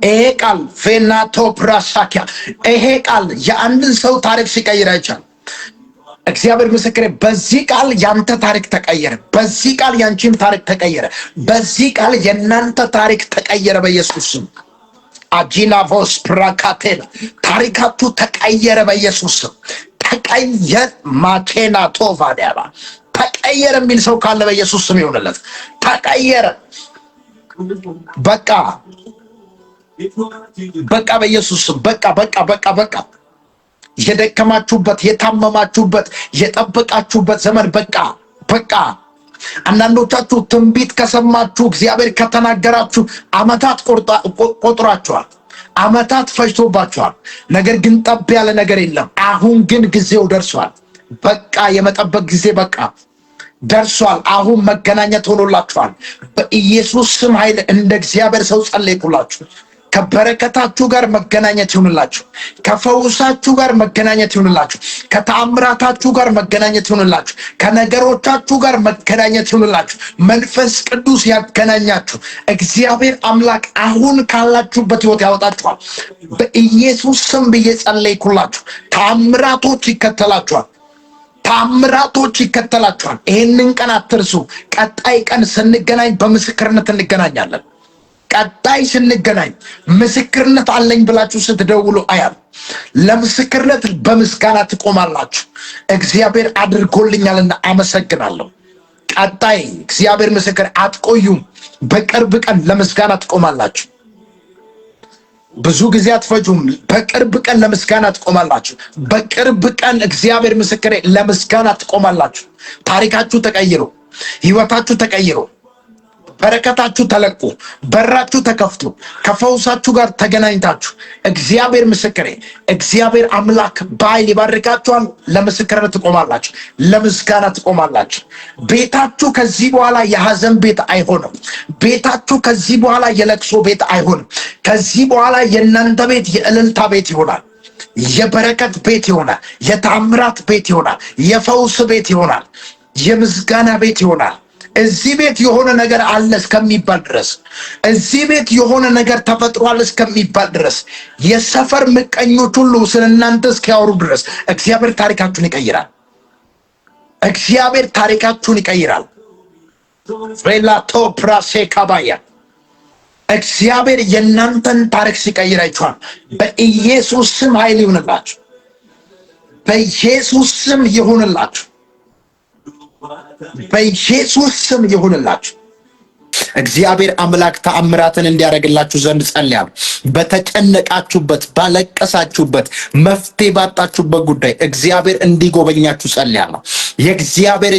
ይሄ ቃል ፌናቶ ፕራሳኪያ ይሄ ቃል የአንድን ሰው ታሪክ ሲቀይር አይቻል። እግዚአብሔር ምስክሬ፣ በዚህ ቃል ያንተ ታሪክ ተቀየረ። በዚህ ቃል ያንቺም ታሪክ ተቀየረ። በዚህ ቃል የናንተ ታሪክ ተቀየረ በኢየሱስ ስም። አጂና ቮስ ፕራካቴላ ታሪካችሁ ተቀየረ በኢየሱስ ስም። ተቀየረ ማኬና ቶቫዲያባ ተቀየረ የሚል ሰው ካለ በኢየሱስ ስም ይሆንለት። ተቀየረ በቃ በቃ በኢየሱስ ስም በቃ በቃ በቃ በቃ። የደከማችሁበት፣ የታመማችሁበት፣ የጠበቃችሁበት ዘመን በቃ በቃ። አንዳንዶቻችሁ ትንቢት ከሰማችሁ እግዚአብሔር ከተናገራችሁ ዓመታት ቆጥራችኋል። ዓመታት ፈጅቶባችኋል። ነገር ግን ጠብ ያለ ነገር የለም። አሁን ግን ጊዜው ደርሷል። በቃ የመጠበቅ ጊዜ በቃ ደርሷል። አሁን መገናኘት ሆኖላችኋል። በኢየሱስ ስም ኃይል እንደ እግዚአብሔር ሰው ጸለይኩላችሁ። ከበረከታችሁ ጋር መገናኘት ይሁንላችሁ። ከፈውሳችሁ ጋር መገናኘት ይሁንላችሁ። ከተአምራታችሁ ጋር መገናኘት ይሁንላችሁ። ከነገሮቻችሁ ጋር መገናኘት ይሁንላችሁ። መንፈስ ቅዱስ ያገናኛችሁ። እግዚአብሔር አምላክ አሁን ካላችሁበት ሕይወት ያወጣችኋል። በኢየሱስ ስም ብዬ ጸለይኩላችሁ። ተአምራቶች ይከተላችኋል። ተአምራቶች ይከተላችኋል። ይህንን ቀን አትርሱ። ቀጣይ ቀን ስንገናኝ በምስክርነት እንገናኛለን። ቀጣይ ስንገናኝ ምስክርነት አለኝ ብላችሁ ስትደውሉ አያል። ለምስክርነት በምስጋና ትቆማላችሁ። እግዚአብሔር አድርጎልኛልና አመሰግናለሁ። ቀጣይ እግዚአብሔር ምስክር አትቆዩም። በቅርብ ቀን ለምስጋና ትቆማላችሁ። ብዙ ጊዜ አትፈጁም። በቅርብ ቀን ለምስጋና ትቆማላችሁ። በቅርብ ቀን እግዚአብሔር ምስክሬ ለምስጋና ትቆማላችሁ። ታሪካችሁ ተቀይሮ፣ ህይወታችሁ ተቀይሮ፣ በረከታችሁ ተለቆ፣ በራችሁ ተከፍቶ፣ ከፈውሳችሁ ጋር ተገናኝታችሁ እግዚአብሔር ምስክሬ እግዚአብሔር አምላክ በኃይል ይባርካችኋል። ለምስክርነት ትቆማላችሁ። ለምስጋና ትቆማላችሁ። ቤታችሁ ከዚህ በኋላ የሐዘን ቤት አይሆንም። ቤታችሁ ከዚህ በኋላ የለቅሶ ቤት አይሆንም። ከዚህ በኋላ የእናንተ ቤት የእልልታ ቤት ይሆናል። የበረከት ቤት ይሆናል። የተአምራት ቤት ይሆናል። የፈውስ ቤት ይሆናል። የምስጋና ቤት ይሆናል። እዚህ ቤት የሆነ ነገር አለ እስከሚባል ድረስ፣ እዚህ ቤት የሆነ ነገር ተፈጥሯል እስከሚባል ድረስ፣ የሰፈር ምቀኞች ሁሉ ስለ እናንተ እስኪያወሩ ድረስ እግዚአብሔር ታሪካችሁን ይቀይራል። እግዚአብሔር ታሪካችሁን ይቀይራል። ሬላቶ ፕራሴ ካባያ እግዚአብሔር የእናንተን ታሪክ ሲቀይር አይቷል። በኢየሱስ ስም ኃይል ይሁንላችሁ። በኢየሱስ ስም ይሁንላችሁ። በኢየሱስ ስም ይሁንላችሁ። እግዚአብሔር አምላክ ተአምራትን እንዲያደርግላችሁ ዘንድ ጸልያለሁ። በተጨነቃችሁበት፣ ባለቀሳችሁበት፣ መፍትሄ ባጣችሁበት ጉዳይ እግዚአብሔር እንዲጎበኛችሁ ጸልያለሁ። የእግዚአብሔር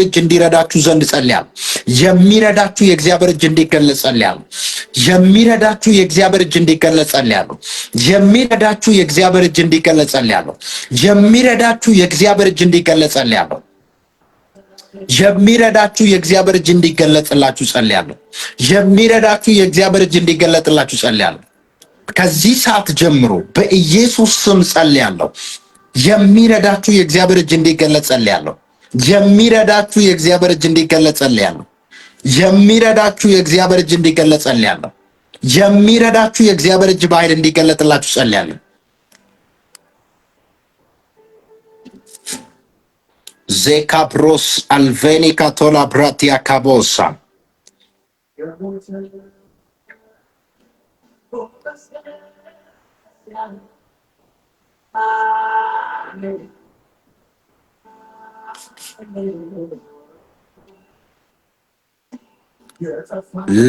እጅ እንዲረዳችሁ ዘንድ ጸልያለሁ። የሚረዳችሁ የእግዚአብሔር እጅ እንዲገለጽ ጸልያለሁ። የሚረዳችሁ የእግዚአብሔር እጅ እንዲገለጽ ጸልያለሁ። የሚረዳችሁ የእግዚአብሔር እጅ እንዲገለጽ ጸልያለሁ። የሚረዳችሁ የእግዚአብሔር እጅ እንዲገለጽ ጸልያለሁ። የሚረዳችሁ የእግዚአብሔር እጅ እንዲገለጥላችሁ ጸልያለሁ። የሚረዳችሁ የእግዚአብሔር እጅ እንዲገለጥላችሁ ጸልያለሁ። ከዚህ ሰዓት ጀምሮ በኢየሱስ ስም ጸልያለሁ። የሚረዳችሁ የእግዚአብሔር እጅ እንዲገለጥ ጸልያለሁ። የሚረዳችሁ የእግዚአብሔር እጅ እንዲገለጥ ጸልያለሁ። የሚረዳችሁ የእግዚአብሔር እጅ እንዲገለጥ ጸልያለሁ። የሚረዳችሁ የእግዚአብሔር እጅ በኃይል እንዲገለጥላችሁ ጸልያለሁ። ዜካፕሮስ አልቬኒካ ቶላ ብራቲያ ካቦሳ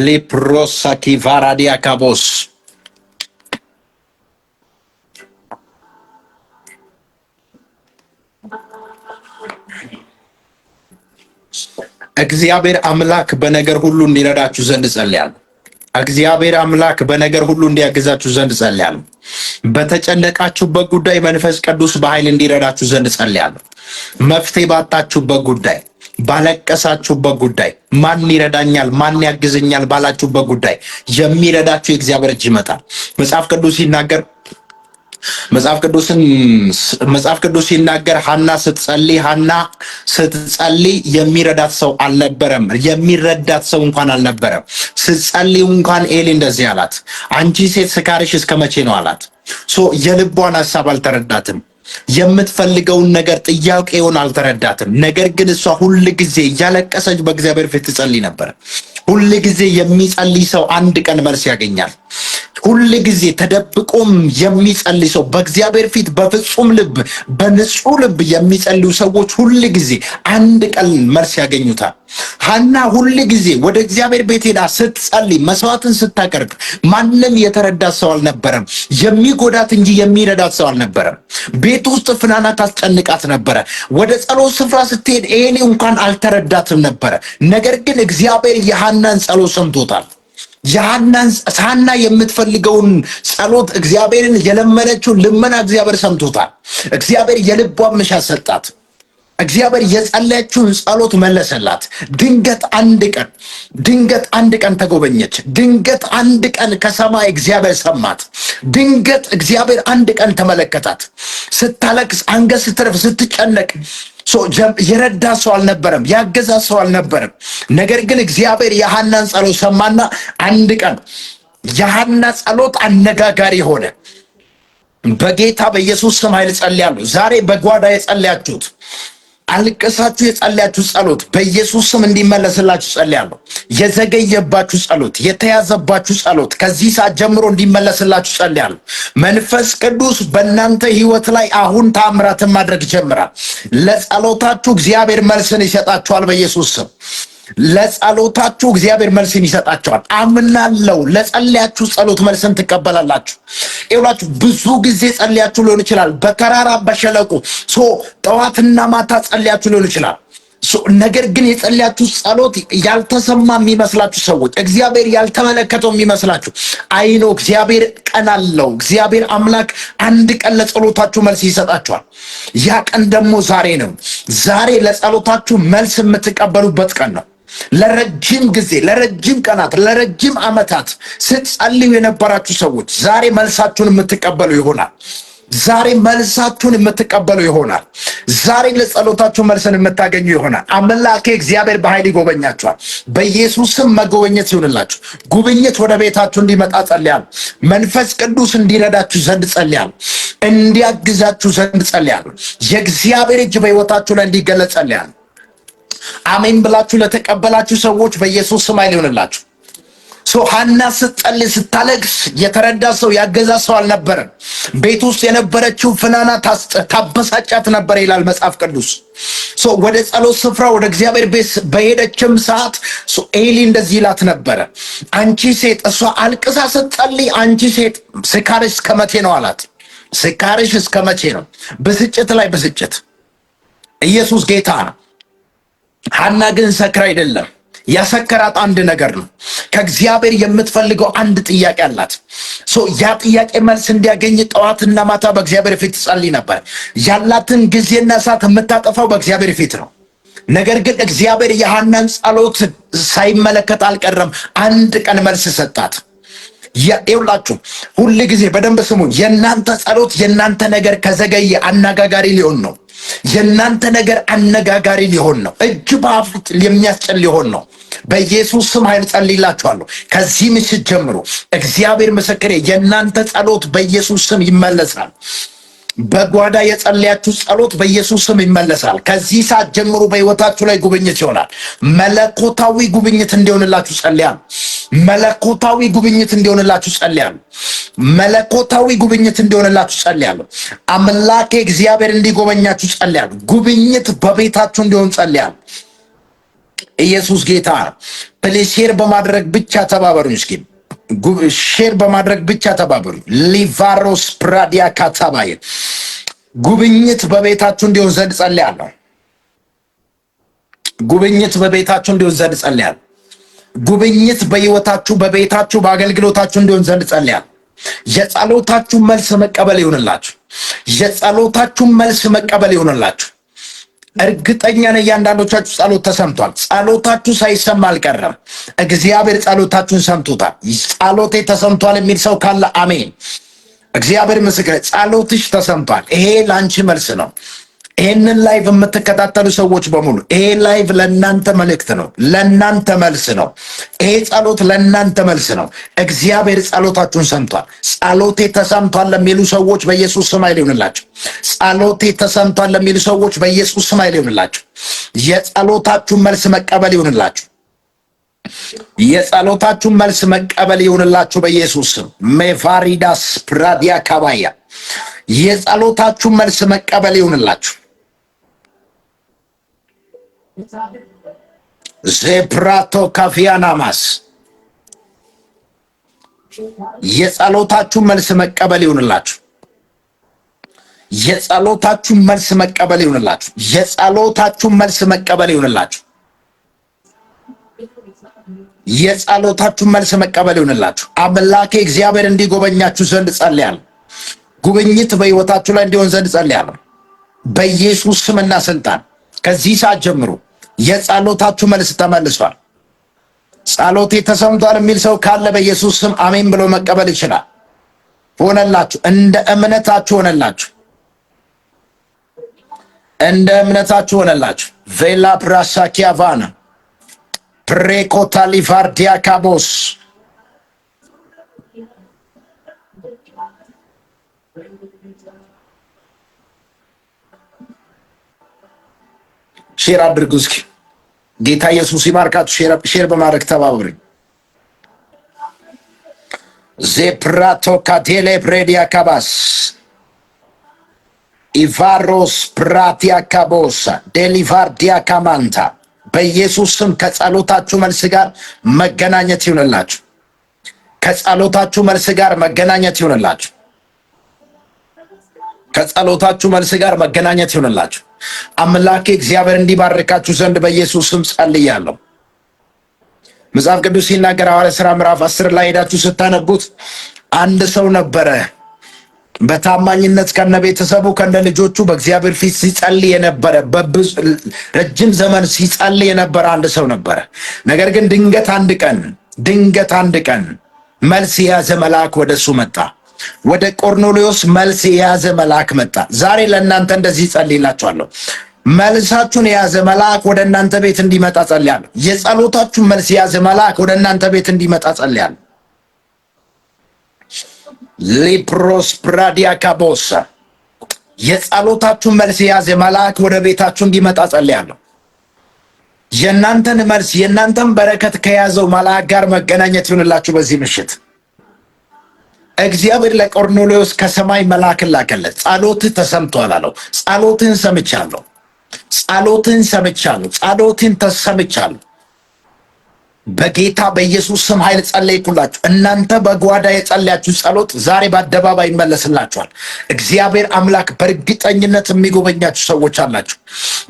ሊፕሮሳ ኪቫራዲያ ካቦስ እግዚአብሔር አምላክ በነገር ሁሉ እንዲረዳችሁ ዘንድ ጸልያለሁ። እግዚአብሔር አምላክ በነገር ሁሉ እንዲያግዛችሁ ዘንድ ጸልያለሁ። በተጨነቃችሁበት ጉዳይ መንፈስ ቅዱስ በኃይል እንዲረዳችሁ ዘንድ ጸልያለሁ። መፍትሄ ባጣችሁበት ጉዳይ፣ ባለቀሳችሁበት ጉዳይ፣ ማን ይረዳኛል፣ ማን ያግዘኛል ባላችሁበት ጉዳይ የሚረዳችሁ የእግዚአብሔር እጅ ይመጣል። መጽሐፍ ቅዱስ ሲናገር ሐና ስትጸልይ የሚረዳት ሰው አልነበረም። የሚረዳት ሰው እንኳን አልነበረም። ስትጸልይ እንኳን ኤሊ እንደዚህ አላት፣ አንቺ ሴት ስካርሽ እስከ መቼ ነው አላት። የልቧን ሐሳብ አልተረዳትም። የምትፈልገውን ነገር ጥያቄውን አልተረዳትም። ነገር ግን እሷ ሁል ጊዜ እያለቀሰች በእግዚአብሔር ፊት ትጸልይ ነበር። ሁል ጊዜ የሚጸልይ ሰው አንድ ቀን መልስ ያገኛል። ሁል ጊዜ ተደብቆም የሚጸልይ ሰው በእግዚአብሔር ፊት በፍጹም ልብ በንጹህ ልብ የሚጸልዩ ሰዎች ሁል ጊዜ አንድ ቀን መልስ ያገኙታል። ሐና ሁል ጊዜ ወደ እግዚአብሔር ቤት ሄዳ ስትጸልይ መስዋዕትን ስታቀርብ ማንም የተረዳት ሰው አልነበረም። የሚጎዳት እንጂ የሚረዳት ሰው አልነበረም። ቤት ውስጥ ፍናና ታስጨንቃት ነበረ። ወደ ጸሎት ስፍራ ስትሄድ ይሄኔ እንኳን አልተረዳትም ነበረ። ነገር ግን እግዚአብሔር የሐናን ጸሎት ሰምቶታል። ሐና የምትፈልገውን ጸሎት እግዚአብሔርን የለመነችውን ልመና እግዚአብሔር ሰምቶታል። እግዚአብሔር የልቧን መሻት ሰጣት። እግዚአብሔር የጸለየችውን ጸሎት መለሰላት። ድንገት አንድ ቀን ተጎበኘች። ድንገት አንድ ቀን ከሰማይ እግዚአብሔር ሰማት። ድንገት እግዚአብሔር አንድ ቀን ተመለከታት። ስታለቅስ፣ አንገት ስትረፍ፣ ስትጨነቅ የረዳ ሰው አልነበረም። ያገዛ ሰው አልነበረም። ነገር ግን እግዚአብሔር የሐናን ጸሎት ሰማና አንድ ቀን የሐና ጸሎት አነጋጋሪ ሆነ። በጌታ በኢየሱስ ስም ኃይል ጸልያለሁ። ዛሬ በጓዳ የጸለያችሁት አልቀሳችሁ የጸለያችሁ ጸሎት በኢየሱስ ስም እንዲመለስላችሁ ጸልያለሁ። የዘገየባችሁ ጸሎት፣ የተያዘባችሁ ጸሎት ከዚህ ሰዓት ጀምሮ እንዲመለስላችሁ ጸልያለሁ። መንፈስ ቅዱስ በእናንተ ህይወት ላይ አሁን ታምራትን ማድረግ ይጀምራል። ለጸሎታችሁ እግዚአብሔር መልስን ይሰጣችኋል በኢየሱስ ስም። ለጸሎታችሁ እግዚአብሔር መልስን ይሰጣችኋል። አምናለሁ። ለጸለያችሁ ጸሎት መልስን ትቀበላላችሁ። ይኸውላችሁ ብዙ ጊዜ ጸለያችሁ ሊሆን ይችላል። በተራራ በሸለቆ ጠዋትና ማታ ጸለያችሁ ሊሆን ይችላል። ነገር ግን የጸለያችሁ ጸሎት ያልተሰማ የሚመስላችሁ ሰዎች፣ እግዚአብሔር ያልተመለከተው የሚመስላችሁ አይኖ እግዚአብሔር ቀን አለው። እግዚአብሔር አምላክ አንድ ቀን ለጸሎታችሁ መልስ ይሰጣችኋል። ያ ቀን ደግሞ ዛሬ ነው። ዛሬ ለጸሎታችሁ መልስ የምትቀበሉበት ቀን ነው። ለረጅም ጊዜ፣ ለረጅም ቀናት፣ ለረጅም ዓመታት ስትጸልዩ የነበራችሁ ሰዎች ዛሬ መልሳችሁን የምትቀበሉ ይሆናል። ዛሬ መልሳችሁን የምትቀበሉ ይሆናል። ዛሬ ለጸሎታችሁ መልስን የምታገኙ ይሆናል። አምላኬ እግዚአብሔር በኃይል ይጎበኛችኋል። በኢየሱስም መጎበኘት ይሁንላችሁ። ጉብኝት ወደ ቤታችሁ እንዲመጣ ጸልያለሁ። መንፈስ ቅዱስ እንዲረዳችሁ ዘንድ ጸልያለሁ። እንዲያግዛችሁ ዘንድ ጸልያለሁ። የእግዚአብሔር እጅ በሕይወታችሁ ላይ እንዲገለጽ ጸልያለሁ። አሜን ብላችሁ ለተቀበላችሁ ሰዎች በኢየሱስ ስም ኃይል ይሁንላችሁ። ሐና ስትጸልይ ስታለቅስ የተረዳ ሰው ያገዛ ሰው አልነበረም። ቤት ውስጥ የነበረችው ፍናና ታበሳጫት ነበር ይላል መጽሐፍ ቅዱስ። ወደ ጸሎት ስፍራ ወደ እግዚአብሔር ቤት በሄደችም ሰዓት ኤሊ እንደዚህ ይላት ነበረ፣ አንቺ ሴት፣ እሷ አልቅሳ ስትጸልይ አንቺ ሴት ስካርሽ እስከ መቼ ነው አላት። ስካርሽ እስከ መቼ ነው? ብስጭት ላይ ብስጭት። ኢየሱስ ጌታ ነው። ሐና ግን ሰክራ አይደለም። ያሰከራት አንድ ነገር ነው። ከእግዚአብሔር የምትፈልገው አንድ ጥያቄ አላት። ያ ጥያቄ መልስ እንዲያገኝ ጠዋትና ማታ በእግዚአብሔር ፊት ትጸልይ ነበር። ያላትን ጊዜና ሰዓት የምታጠፋው በእግዚአብሔር ፊት ነው። ነገር ግን እግዚአብሔር የሐናን ጸሎት ሳይመለከት አልቀረም። አንድ ቀን መልስ ሰጣት። ይውላችሁ ሁል ጊዜ በደንብ ስሙ። የእናንተ ጸሎት፣ የእናንተ ነገር ከዘገየ አነጋጋሪ ሊሆን ነው። የእናንተ ነገር አነጋጋሪ ሊሆን ነው። እጅ በአፍ የሚያስጨል ሊሆን ነው። በኢየሱስ ስም ኃይል ጸልይላችኋለሁ። ከዚህ ምሽት ጀምሮ እግዚአብሔር ምስክሬ፣ የእናንተ ጸሎት በኢየሱስ ስም ይመለሳል። በጓዳ የጸለያችሁ ጸሎት በኢየሱስ ስም ይመለሳል። ከዚህ ሰዓት ጀምሮ በሕይወታችሁ ላይ ጉብኝት ይሆናል። መለኮታዊ ጉብኝት እንዲሆንላችሁ ጸልያለሁ። መለኮታዊ ጉብኝት እንዲሆንላችሁ ጸልያለሁ። መለኮታዊ ጉብኝት እንዲሆንላችሁ ጸልያለሁ። አምላኬ እግዚአብሔር እንዲጎበኛችሁ ጸልያለሁ። ጉብኝት በቤታችሁ እንዲሆን ጸልያለሁ። ኢየሱስ ጌታ ነው። ፕሊዝ ሼር በማድረግ ብቻ ተባበሩኝ። እስኪ ሼር በማድረግ ብቻ ተባበሩ። ሊቫሮስ ፕራዲያ ካታባይ ጉብኝት በቤታችሁ እንዲሆን ዘንድ ጸልያለሁ። ጉብኝት በቤታችሁ እንዲሆን ዘንድ ጸልያለሁ። ጉብኝት በሕይወታችሁ፣ በቤታችሁ፣ በአገልግሎታችሁ እንዲሆን ዘንድ ጸልያለሁ። የጸሎታችሁ መልስ መቀበል ይሁንላችሁ። የጸሎታችሁ መልስ መቀበል ይሁንላችሁ። እርግጠኛ ነኝ እያንዳንዶቻችሁ ጸሎት ተሰምቷል። ጸሎታችሁ ሳይሰማ አልቀረም። እግዚአብሔር ጸሎታችሁን ሰምቶታል። ጸሎቴ ተሰምቷል የሚል ሰው ካለ አሜን። እግዚአብሔር ምስክር፣ ጸሎትሽ ተሰምቷል። ይሄ ለአንቺ መልስ ነው። ይህንን ላይቭ የምትከታተሉ ሰዎች በሙሉ ይሄ ላይቭ ለእናንተ መልእክት ነው፣ ለእናንተ መልስ ነው። ይሄ ጸሎት ለእናንተ መልስ ነው። እግዚአብሔር ጸሎታችሁን ሰምቷል። ጸሎቴ ተሰምቷል ለሚሉ ሰዎች በኢየሱስ ስም ኃይል ይሁንላችሁ። ጸሎቴ ተሰምቷል ለሚሉ ሰዎች በኢየሱስ ስም ኃይል ይሁንላችሁ። የጸሎታችሁን መልስ መቀበል ይሁንላችሁ። የጸሎታችሁን መልስ መቀበል ይሁንላችሁ በኢየሱስ ስም። ሜቫሪዳስ ፕራዲያ ካባያ የጸሎታችሁን መልስ መቀበል ይሁንላችሁ። ዜፕራቶ ካፊያናማስ የጸሎታችሁን መልስ መቀበል ይሁንላችሁ። የጸሎታችሁን መልስ መቀበል ይሁንላችሁ። የጸሎታችሁን መልስ መቀበል ይሁንላችሁ። የጸሎታችሁን መልስ መቀበል ይሁንላችሁ። አምላኬ እግዚአብሔር እንዲጎበኛችሁ ዘንድ ጸልያለሁ። ጉብኝት በሕይወታችሁ ላይ እንዲሆን ዘንድ ጸልያለሁ በኢየሱስ ስምና ስልጣን። ከዚህ ሰዓት ጀምሮ የጸሎታችሁ መልስ ተመልሷል። ጸሎቴ ተሰምቷል የሚል ሰው ካለ በኢየሱስ ስም አሜን ብሎ መቀበል ይችላል። ሆነላችሁ፣ እንደ እምነታችሁ ሆነላችሁ፣ እንደ እምነታችሁ ሆነላችሁ። ቬላ ፕራሳኪያቫና ፕሬኮታሊቫርዲያ ካቦስ ሼር አድርጉ እስኪ። ጌታ ኢየሱስ ይባርካችሁ። ሼር በማድረግ ተባበሩኝ። ዜፕራቶ ካቴሌ ፕሬዲያ ካባስ ኢቫሮስ ፕራቲያ ካቦሳ ዴሊቫርዲያ ካማንታ በኢየሱስ ስም ከጸሎታችሁ መልስ ጋር መገናኘት ይሁንላችሁ። ከጸሎታችሁ መልስ ጋር መገናኘት ይሁንላችሁ። ከጸሎታችሁ መልስ ጋር መገናኘት ይሁንላችሁ። አምላኬ እግዚአብሔር እንዲባርካችሁ ዘንድ በኢየሱስ ስም ጸልያለሁ። መጽሐፍ ቅዱስ ሲናገር ሐዋርያት ሥራ ምዕራፍ 10 ላይ ሄዳችሁ ስታነቡት አንድ ሰው ነበረ በታማኝነት ከነ ቤተሰቡ ከነ ልጆቹ በእግዚአብሔር ፊት ሲጸልይ የነበረ ረጅም ዘመን ሲጸልይ የነበረ አንድ ሰው ነበረ። ነገር ግን ድንገት አንድ ቀን መልስ የያዘ መልአክ ወደሱ መጣ። ወደ ቆርኔሌዎስ መልስ የያዘ መልአክ መጣ። ዛሬ ለእናንተ እንደዚህ ጸልይላችኋለሁ። መልሳችሁን የያዘ መልአክ ወደ እናንተ ቤት እንዲመጣ ጸልያለሁ። የጸሎታችሁን መልስ የያዘ መልአክ ወደ እናንተ ቤት እንዲመጣ ጸልያለሁ። ሊፕሮስ ፕራዲያ ካቦሳ የጸሎታችሁን መልስ የያዘ መልአክ ወደ ቤታችሁ እንዲመጣ ጸልያለሁ። የእናንተን መልስ የእናንተን በረከት ከያዘው መልአክ ጋር መገናኘት ይሁንላችሁ። በዚህ ምሽት እግዚአብሔር ለቆርኔሌዎስ ከሰማይ መልአክን ላከለት። ጸሎትህ ተሰምቷል አለው። ጸሎትህን ሰምቻለሁ። ጸሎትህን ተሰምቻለሁ። በጌታ በኢየሱስ ስም ኃይል ጸለይኩላችሁ። እናንተ በጓዳ የጸለያችሁ ጸሎት ዛሬ በአደባባይ ይመለስላችኋል። እግዚአብሔር አምላክ በእርግጠኝነት የሚጎበኛችሁ ሰዎች አላችሁ።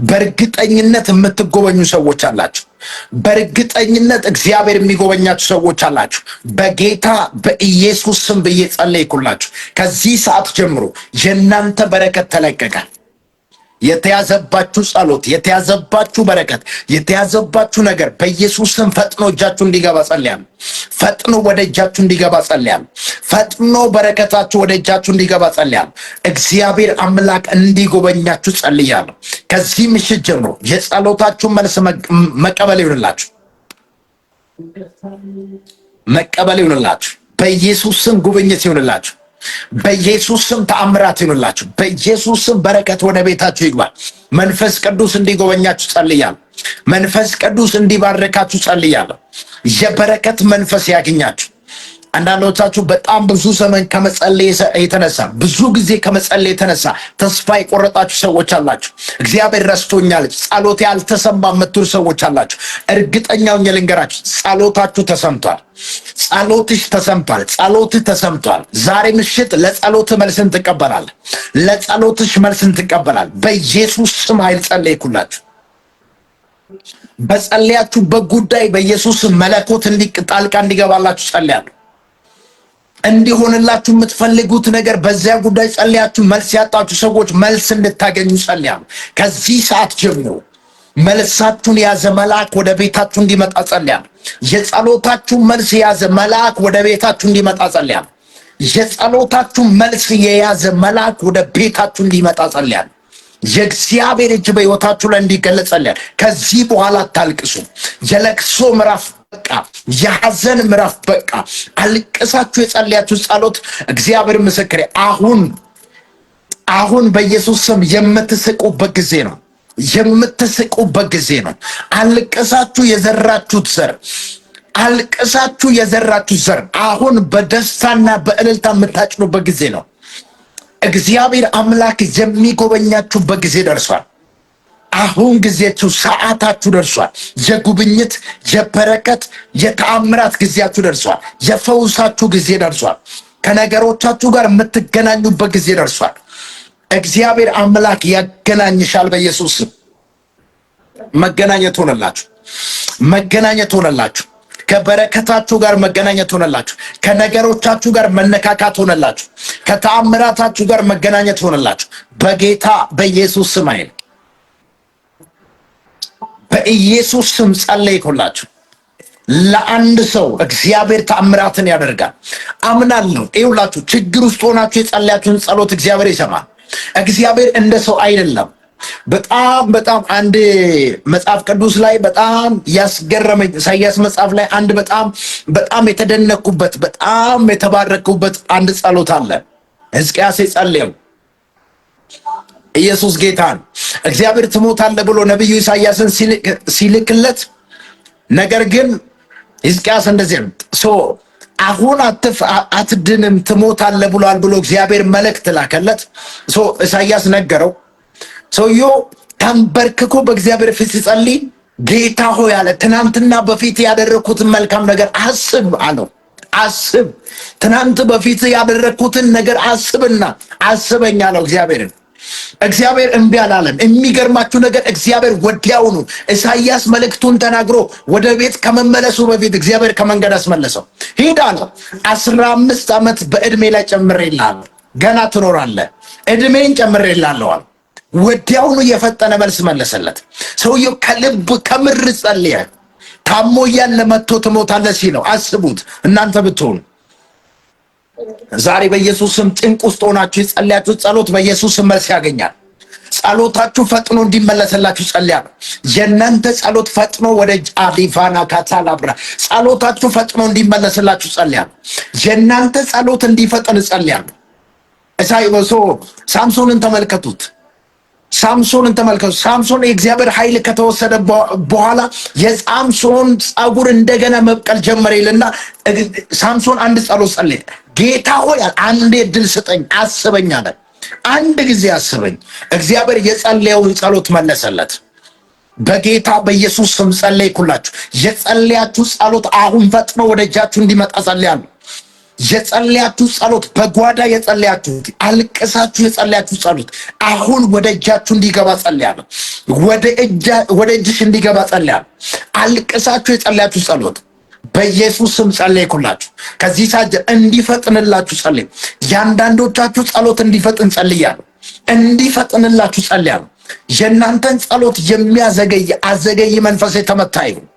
በእርግጠኝነት የምትጎበኙ ሰዎች አላችሁ። በእርግጠኝነት እግዚአብሔር የሚጎበኛችሁ ሰዎች አላችሁ። በጌታ በኢየሱስ ስም ብዬ ጸለይኩላችሁ። ከዚህ ሰዓት ጀምሮ የእናንተ በረከት ተለቀቀ። የተያዘባችሁ ጸሎት፣ የተያዘባችሁ በረከት፣ የተያዘባችሁ ነገር በኢየሱስ ስም ፈጥኖ እጃችሁ እንዲገባ ጸልያለሁ። ፈጥኖ ወደ እጃችሁ እንዲገባ ጸልያለሁ። ፈጥኖ በረከታችሁ ወደ እጃችሁ እንዲገባ ጸልያለሁ። እግዚአብሔር አምላክ እንዲጎበኛችሁ ጸልያለሁ። ከዚህ ምሽት ጀምሮ የጸሎታችሁን መልስ መቀበል ይሁንላችሁ። በኢየሱስ ስም ጉብኝት ይሁንላችሁ። በኢየሱስ ስም ተአምራት ይሁንላችሁ። በኢየሱስ ስም በረከት ወደ ቤታችሁ ይግባ። መንፈስ ቅዱስ እንዲጎበኛችሁ ጸልያለሁ። መንፈስ ቅዱስ እንዲባርካችሁ ጸልያለሁ። የበረከት መንፈስ ያገኛችሁ። አንዳንዶቻችሁ በጣም ብዙ ዘመን ከመጸለይ የተነሳ ብዙ ጊዜ ከመጸለይ የተነሳ ተስፋ የቆረጣችሁ ሰዎች አላችሁ። እግዚአብሔር ረስቶኛል፣ ጸሎቴ አልተሰማም የምትሉ ሰዎች አላችሁ። እርግጠኛው ልንገራችሁ፣ ጸሎታችሁ ተሰምቷል። ጸሎትሽ ተሰምቷል። ጸሎትህ ተሰምቷል። ዛሬ ምሽት ለጸሎትህ መልስን ትቀበላለህ። ለጸሎትሽ መልስን ትቀበላለህ። በኢየሱስ ስም ኃይል ጸለይኩላችሁ። በጸለያችሁበት ጉዳይ በኢየሱስ መለኮት ጣልቃ እንዲገባላችሁ ጸልያለሁ። እንዲሆንላችሁ የምትፈልጉት ነገር በዚያ ጉዳይ ጸልያችሁ መልስ ያጣችሁ ሰዎች መልስ እንድታገኙ ጸልያለሁ። ከዚህ ሰዓት ጀምሮ መልሳችሁን የያዘ መልአክ ወደ ቤታችሁ እንዲመጣ ጸልያለሁ። የጸሎታችሁ መልስ የያዘ መልአክ ወደ ቤታችሁ እንዲመጣ ጸልያለሁ። የጸሎታችሁ መልስ የያዘ መልአክ ወደ ቤታችሁ እንዲመጣ ጸልያለሁ። የእግዚአብሔር እጅ በሕይወታችሁ ላይ እንዲገለጽ ጸልያለሁ። ከዚህ በኋላ አታልቅሱ። የለቅሶ ምዕራፍ በቃ፣ የሐዘን ምዕራፍ በቃ። አልቅሳችሁ የጸለያችሁ ጸሎት እግዚአብሔር ምስክሬ አሁን በኢየሱስ ስም የምትስቁበት ጊዜ ነው። የምትስቁበት ጊዜ ነው። አልቅሳችሁ የዘራችሁት ዘር አሁን በደስታና በእልልታ የምታጭዱበት ጊዜ ነው። እግዚአብሔር አምላክ የሚጎበኛችሁበት ጊዜ ደርሷል። አሁን ጊዜያችሁ፣ ሰዓታችሁ ደርሷል። የጉብኝት፣ የበረከት፣ የተአምራት ጊዜያችሁ ደርሷል። የፈውሳችሁ ጊዜ ደርሷል። ከነገሮቻችሁ ጋር የምትገናኙበት ጊዜ ደርሷል። እግዚአብሔር አምላክ ያገናኝሻል። በኢየሱስ ስም መገናኘት ሆነላችሁ። ከበረከታችሁ ጋር መገናኘት ሆነላችሁ። ከነገሮቻችሁ ጋር መነካካት ሆነላችሁ። ከተአምራታችሁ ጋር መገናኘት ሆነላችሁ። በጌታ በኢየሱስ ስም አይደል፣ በኢየሱስ ስም ጸለይኩላችሁ። ለአንድ ሰው እግዚአብሔር ተአምራትን ያደርጋል። አምናለሁ። ይኸውላችሁ ችግር ውስጥ ሆናችሁ የጸለያችሁን ጸሎት እግዚአብሔር ይሰማል። እግዚአብሔር እንደ ሰው አይደለም። በጣም አንድ መጽሐፍ ቅዱስ ላይ በጣም ያስገረመኝ ኢሳይያስ መጽሐፍ ላይ አንድ በጣም የተደነቅኩበት በጣም የተባረኩበት አንድ ጸሎት አለ። ሕዝቅያስ የጸለየው ኢየሱስ ጌታን እግዚአብሔር ትሞታለህ ብሎ ነብዩ ኢሳይያስን ሲልክለት፣ ነገር ግን ሕዝቅያስ እንደዚህ ነው አሁን አትድንም ትሞታለህ ብሏል ብሎ እግዚአብሔር መልእክት ላከለት። ኢሳይያስ ነገረው። ሰውየው ተንበርክኮ በእግዚአብሔር ፊት ሲጸልይ ጌታ ሆይ አለ ትናንትና በፊት ያደረኩትን መልካም ነገር አስብ አለው። አስብ፣ ትናንት በፊት ያደረኩትን ነገር አስብና አስበኝ አለው እግዚአብሔርን። እግዚአብሔር እምቢ አላለም። የሚገርማችሁ ነገር እግዚአብሔር ወዲያውኑ ኢሳይያስ መልእክቱን ተናግሮ ወደ ቤት ከመመለሱ በፊት እግዚአብሔር ከመንገድ አስመለሰው። ሂድ አለው 15 ዓመት በዕድሜ ላይ ጨምሬልሃለሁ፣ ገና ትኖራለህ፣ ዕድሜን ጨምሬልሃለሁ አለ። ወዲያውኑ የፈጠነ መልስ መለሰለት። ሰውየው ከልብ ከምር ጸልየ ታሞ እያለ መጥቶ ትሞታለህ ሲለው አስቡት እናንተ ብትሆኑ። ዛሬ በኢየሱስ ስም ጭንቅ ውስጥ ሆናችሁ የጸለያችሁ ጸሎት በኢየሱስ ስም መልስ ያገኛል። ጸሎታችሁ ፈጥኖ እንዲመለስላችሁ ጸልያለሁ። የእናንተ ጸሎት ፈጥኖ ወደ አዲፋና ካታላብራ ጸሎታችሁ ፈጥኖ እንዲመለስላችሁ ጸልያለሁ። የእናንተ ጸሎት እንዲፈጥን ጸልያለሁ። ሳምሶንን ተመልከቱት። ሳምሶንን ተመልከቱ። ሳምሶን የእግዚአብሔር ኃይል ከተወሰደ በኋላ የሳምሶን ጸጉር እንደገና መብቀል ጀመረ ይልና ሳምሶን አንድ ጸሎት ጸለየ። ጌታ ሆይ አንዴ ድል ስጠኝ፣ አስበኝ አለ። አንድ ጊዜ አስበኝ። እግዚአብሔር የጸለየውን ጸሎት መለሰለት። በጌታ በኢየሱስ ስም ጸለይኩላችሁ። የጸለያችሁ ጸሎት አሁን ፈጥኖ ወደ እጃችሁ እንዲመጣ ጸልያለሁ። የጸለያችሁ ጸሎት በጓዳ የጸለያችሁት አልቀሳችሁ የጸለያችሁ ጸሎት አሁን ወደ እጃችሁ እንዲገባ ጸልያለሁ። ወደ እጅሽ እንዲገባ ጸልያለሁ። አልቀሳችሁ የጸለያችሁ ጸሎት በኢየሱስ ስም ጸለይኩላችሁ። ከዚህ ሰዓት እንዲፈጥንላችሁ ጸልይ። ያንዳንዶቻችሁ ጸሎት እንዲፈጥን ጸልያለሁ። እንዲፈጥንላችሁ ጸልያለሁ። የእናንተን ጸሎት የሚያዘገይ አዘገይ መንፈስ የተመታ ይሁን።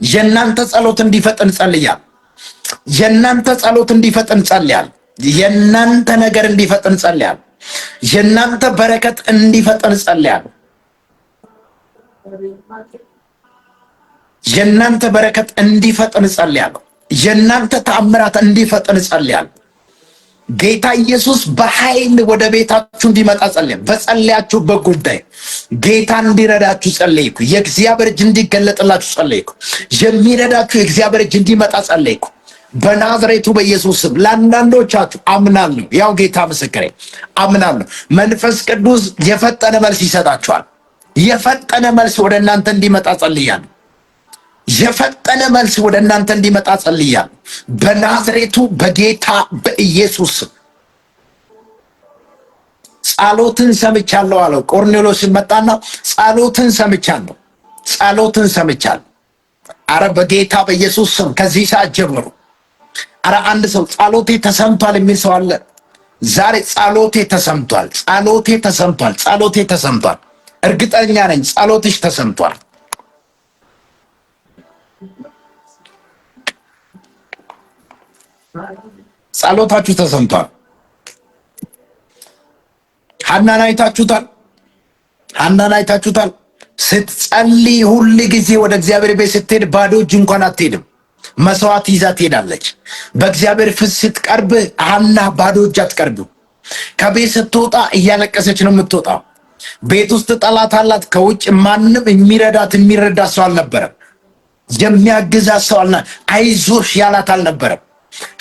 የእናንተ ጸሎት እንዲፈጥን ጸልያለሁ። የእናንተ ጸሎት እንዲፈጥን ጸልያለሁ። የእናንተ ነገር እንዲፈጥን ጸልያለሁ። የእናንተ በረከት እንዲፈጥን ጸልያለሁ። የእናንተ በረከት እንዲፈጥን ጸልያለሁ። የእናንተ ተአምራት እንዲፈጥን ጸልያለሁ። ጌታ ኢየሱስ በኃይል ወደ ቤታችሁ እንዲመጣ ጸልያለሁ። በጸለያችሁበት ጉዳይ ጌታ እንዲረዳችሁ ጸለይኩ። የእግዚአብሔር እጅ እንዲገለጥላችሁ ጸለይኩ። የሚረዳችሁ የእግዚአብሔር እጅ እንዲመጣ ጸለይኩ። በናዝሬቱ በኢየሱስ ስም ለአንዳንዶቻችሁ አምናለሁ። ያው ጌታ ምስክሬ አምናለሁ። መንፈስ ቅዱስ የፈጠነ መልስ ይሰጣችኋል። የፈጠነ መልስ ወደ እናንተ እንዲመጣ ጸልያለሁ። የፈጠነ መልስ ወደ እናንተ እንዲመጣ ጸልያለሁ። በናዝሬቱ በጌታ በኢየሱስ ስም ጸሎትን ሰምቻለሁ አለው። ቆርኔሎስን መጣና ጸሎትን ሰምቻለሁ፣ ጸሎትን ሰምቻለሁ። አረ በጌታ በኢየሱስ ስም ከዚህ ሰዓት ጀምሮ አረ አንድ ሰው ጸሎቴ ተሰምቷል የሚል ሰው አለ? ዛሬ ጸሎቴ ተሰምቷል፣ ጸሎቴ ተሰምቷል፣ ጸሎቴ ተሰምቷል። እርግጠኛ ነኝ ጸሎትሽ ተሰምቷል። ጸሎታችሁ ተሰምቷል። ሐናን አይታችሁታል? ሐናን አይታችሁታል? ስትጸልይ ሁል ጊዜ ወደ እግዚአብሔር ቤት ስትሄድ ባዶ እጅ እንኳን አትሄድም። መስዋዕት ይዛ ትሄዳለች። በእግዚአብሔር ፊት ስትቀርብ ሐና ባዶ እጅ አትቀርብም። ከቤት ስትወጣ እያለቀሰች ነው የምትወጣው። ቤት ውስጥ ጠላት አላት። ከውጭ ማንም የሚረዳ ሰው አልነበረም። የሚያግዛት ሰው አይዞሽ ያላት አልነበረም።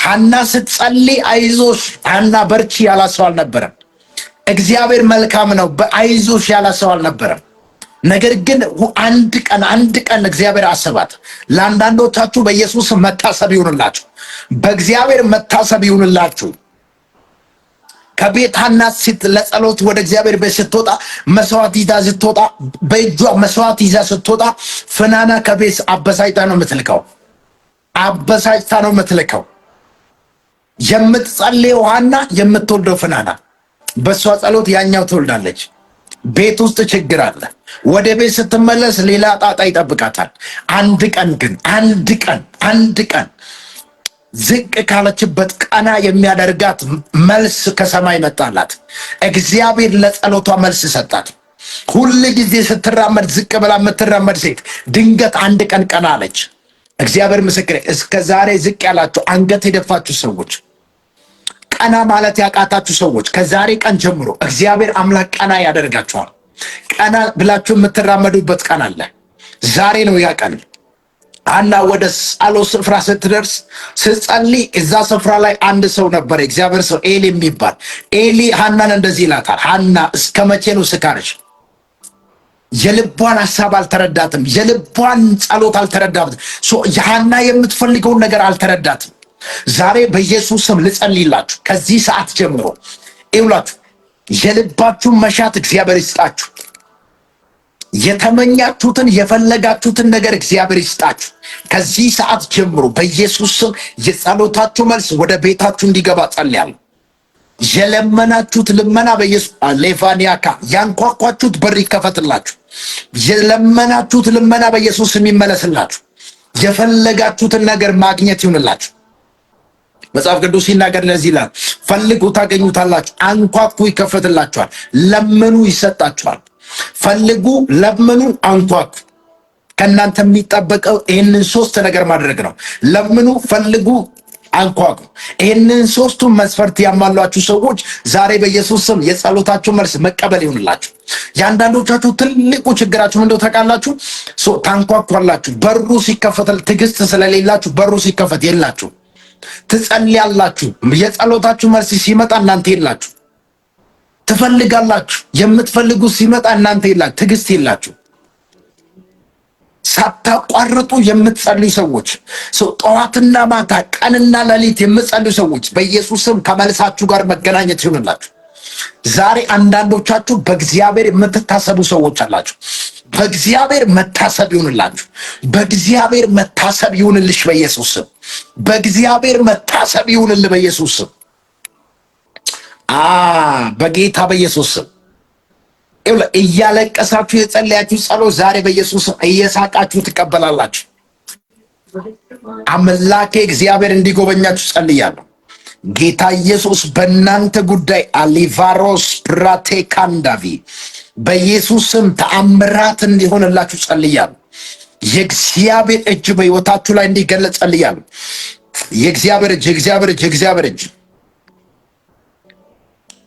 ሐና ስትጸልይ አይዞሽ ሐና በርቺ ያላት ሰው አልነበረም። እግዚአብሔር መልካም ነው በአይዞሽ ያላት ሰው አልነበረም። ነገር ግን አንድ ቀን እግዚአብሔር አሰባት። ለአንዳንዶቻችሁ በኢየሱስ መታሰብ ይሁንላችሁ፣ በእግዚአብሔር መታሰብ ይሁንላችሁ። ከቤት ሐና ለጸሎት ወደ እግዚአብሔር ቤት ስትወጣ መስዋዕት ይዛ ስትወጣ፣ በእጇ መስዋዕት ይዛ ስትወጣ ፍናና ከቤት አበሳጭታ ነው የምትልከው፣ አበሳጭታ ነው የምትልከው። የምትጸልየው ሐና የምትወልደው ፍናና፣ በእሷ ጸሎት ያኛው ትወልዳለች። ቤት ውስጥ ችግር አለ። ወደ ቤት ስትመለስ ሌላ ጣጣ ይጠብቃታል። አንድ ቀን ዝቅ ካለችበት ቀና የሚያደርጋት መልስ ከሰማይ መጣላት። እግዚአብሔር ለጸሎቷ መልስ ሰጣት። ሁል ጊዜ ስትራመድ ዝቅ ብላ የምትራመድ ሴት ድንገት አንድ ቀን ቀና አለች። እግዚአብሔር ምስክሬ፣ እስከ ዛሬ ዝቅ ያላችሁ አንገት የደፋችሁ ሰዎች፣ ቀና ማለት ያቃታችሁ ሰዎች ከዛሬ ቀን ጀምሮ እግዚአብሔር አምላክ ቀና ያደርጋችኋል። ቀና ብላችሁ የምትራመዱበት ቀን አለ። ዛሬ ነው ያ ቀን። ሐና ወደ ጸሎት ስፍራ ስትደርስ ስትጸልይ እዛ ስፍራ ላይ አንድ ሰው ነበር፣ እግዚአብሔር ሰው ኤሊ የሚባል። ኤሊ ሐናን እንደዚህ ይላታል፣ ሐና እስከ መቼ ነው ስካርሽ? የልቧን ሐሳብ አልተረዳትም። የልቧን ጸሎት አልተረዳትም። ሐና የምትፈልገውን ነገር አልተረዳትም። ዛሬ በኢየሱስ ስም ልጸልይላችሁ። ከዚህ ሰዓት ጀምሮ ይውላችሁ የልባችሁን መሻት እግዚአብሔር ይስጣችሁ። የተመኛችሁትን የፈለጋችሁትን ነገር እግዚአብሔር ይስጣችሁ። ከዚህ ሰዓት ጀምሮ በኢየሱስ ስም የጸሎታችሁ መልስ ወደ ቤታችሁ እንዲገባ ጸልያለሁ። የለመናችሁት ልመና በኢየሱስ ሌቫኒያካ ያንኳኳችሁት በር ይከፈትላችሁ። የለመናችሁት ልመና በኢየሱስ ስም ይመለስላችሁ። የፈለጋችሁትን ነገር ማግኘት ይሁንላችሁ። መጽሐፍ ቅዱስ ሲናገር ለዚህ ይላል፣ ፈልጉ ታገኙታላችሁ፣ አንኳኩ ይከፈትላችኋል፣ ለምኑ ይሰጣችኋል። ፈልጉ፣ ለምኑ፣ አንኳኩ። ከእናንተ የሚጠበቀው ይህንን ሶስት ነገር ማድረግ ነው። ለምኑ፣ ፈልጉ፣ አንኳኩ። ይህንን ሶስቱን መስፈርት ያሟሏችሁ ሰዎች ዛሬ በኢየሱስ ስም የጸሎታችሁ መልስ መቀበል ይሁንላችሁ። የአንዳንዶቻችሁ ትልቁ ችግራችሁ እንደው ታውቃላችሁ፣ ታንኳኳላችሁ፣ በሩ ሲከፈት ትዕግስት ስለሌላችሁ በሩ ሲከፈት የላችሁ። ትጸልያላችሁ፣ የጸሎታችሁ መልስ ሲመጣ እናንተ የላችሁ። ትፈልጋላችሁ፣ የምትፈልጉት ሲመጣ እናንተ የላችሁ። ትዕግስት የላችሁ። ሳታቋርጡ የምትጸልዩ ሰዎች፣ ጠዋትና ማታ ቀንና ሌሊት የምትጸልዩ ሰዎች በኢየሱስ ስም ከመልሳችሁ ጋር መገናኘት ይሁንላችሁ። ዛሬ አንዳንዶቻችሁ በእግዚአብሔር የምትታሰቡ ሰዎች አላችሁ። በእግዚአብሔር መታሰብ ይሁንላችሁ። በእግዚአብሔር መታሰብ ይሁንልሽ በኢየሱስ ስም። በእግዚአብሔር መታሰብ ይሁንልህ በኢየሱስ ስም። በጌታ በኢየሱስ ስም እያለቀሳችሁ የጸለያችሁ ጸሎት ዛሬ በኢየሱስ ስም እየሳቃችሁ ትቀበላላችሁ። አምላኬ እግዚአብሔር እንዲጎበኛችሁ ጸልያለሁ። ጌታ ኢየሱስ በእናንተ ጉዳይ አሊቫሮስ ብራቴ ካንዳቪ በኢየሱስ ስም ተአምራት እንዲሆንላችሁ ጸልያለሁ። የእግዚአብሔር እጅ በሕይወታችሁ ላይ እንዲገለጽ ጸልያለሁ። የእግዚአብሔር እጅ የእግዚአብሔር እጅ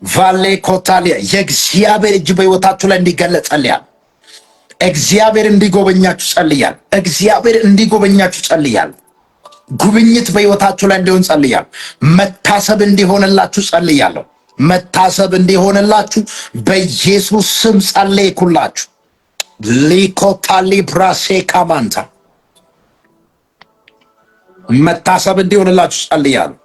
ቫሌ ኮታሊያ የእግዚአብሔር እጅ በሕይወታችሁ ላይ እንዲገለጽ ጸልያለሁ። እግዚአብሔር እንዲጎበኛችሁ ጸልያለሁ። እግዚአብሔር እንዲጎበኛችሁ ጸልያለሁ። ጉብኝት በሕይወታችሁ ላይ እንዲሆን ጸልያለሁ። መታሰብ እንዲሆንላችሁ ጸልያለሁ። መታሰብ እንዲሆንላችሁ በኢየሱስ ስም ጸለይኩላችሁ። ሊኮታሊ ብራሴ ካማንታ መታሰብ እንዲሆንላችሁ ጸልያለሁ።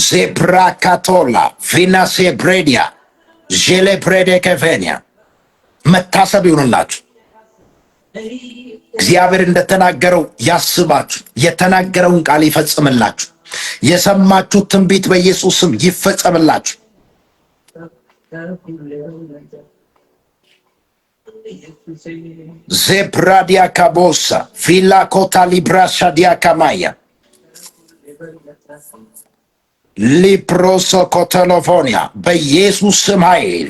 ዜብራካቶላ ቪናሴ ብሬዲያ ዤሌ ብሬዴ ከቬኒያ መታሰብ ይሆንላችሁ። እግዚአብሔር እንደተናገረው ያስባችሁ፣ የተናገረውን ቃል ይፈጽምላችሁ። የሰማችሁት ትንቢት በኢየሱስ ስም ይፈጸምላችሁ። ዜብራዲያ ካቦሳ ቪላ ኮታ ሊብራሻ ዲያካማያ ሊፕሮሶ ኮቴሎፎኒያ በኢየሱስ ስም ኃይል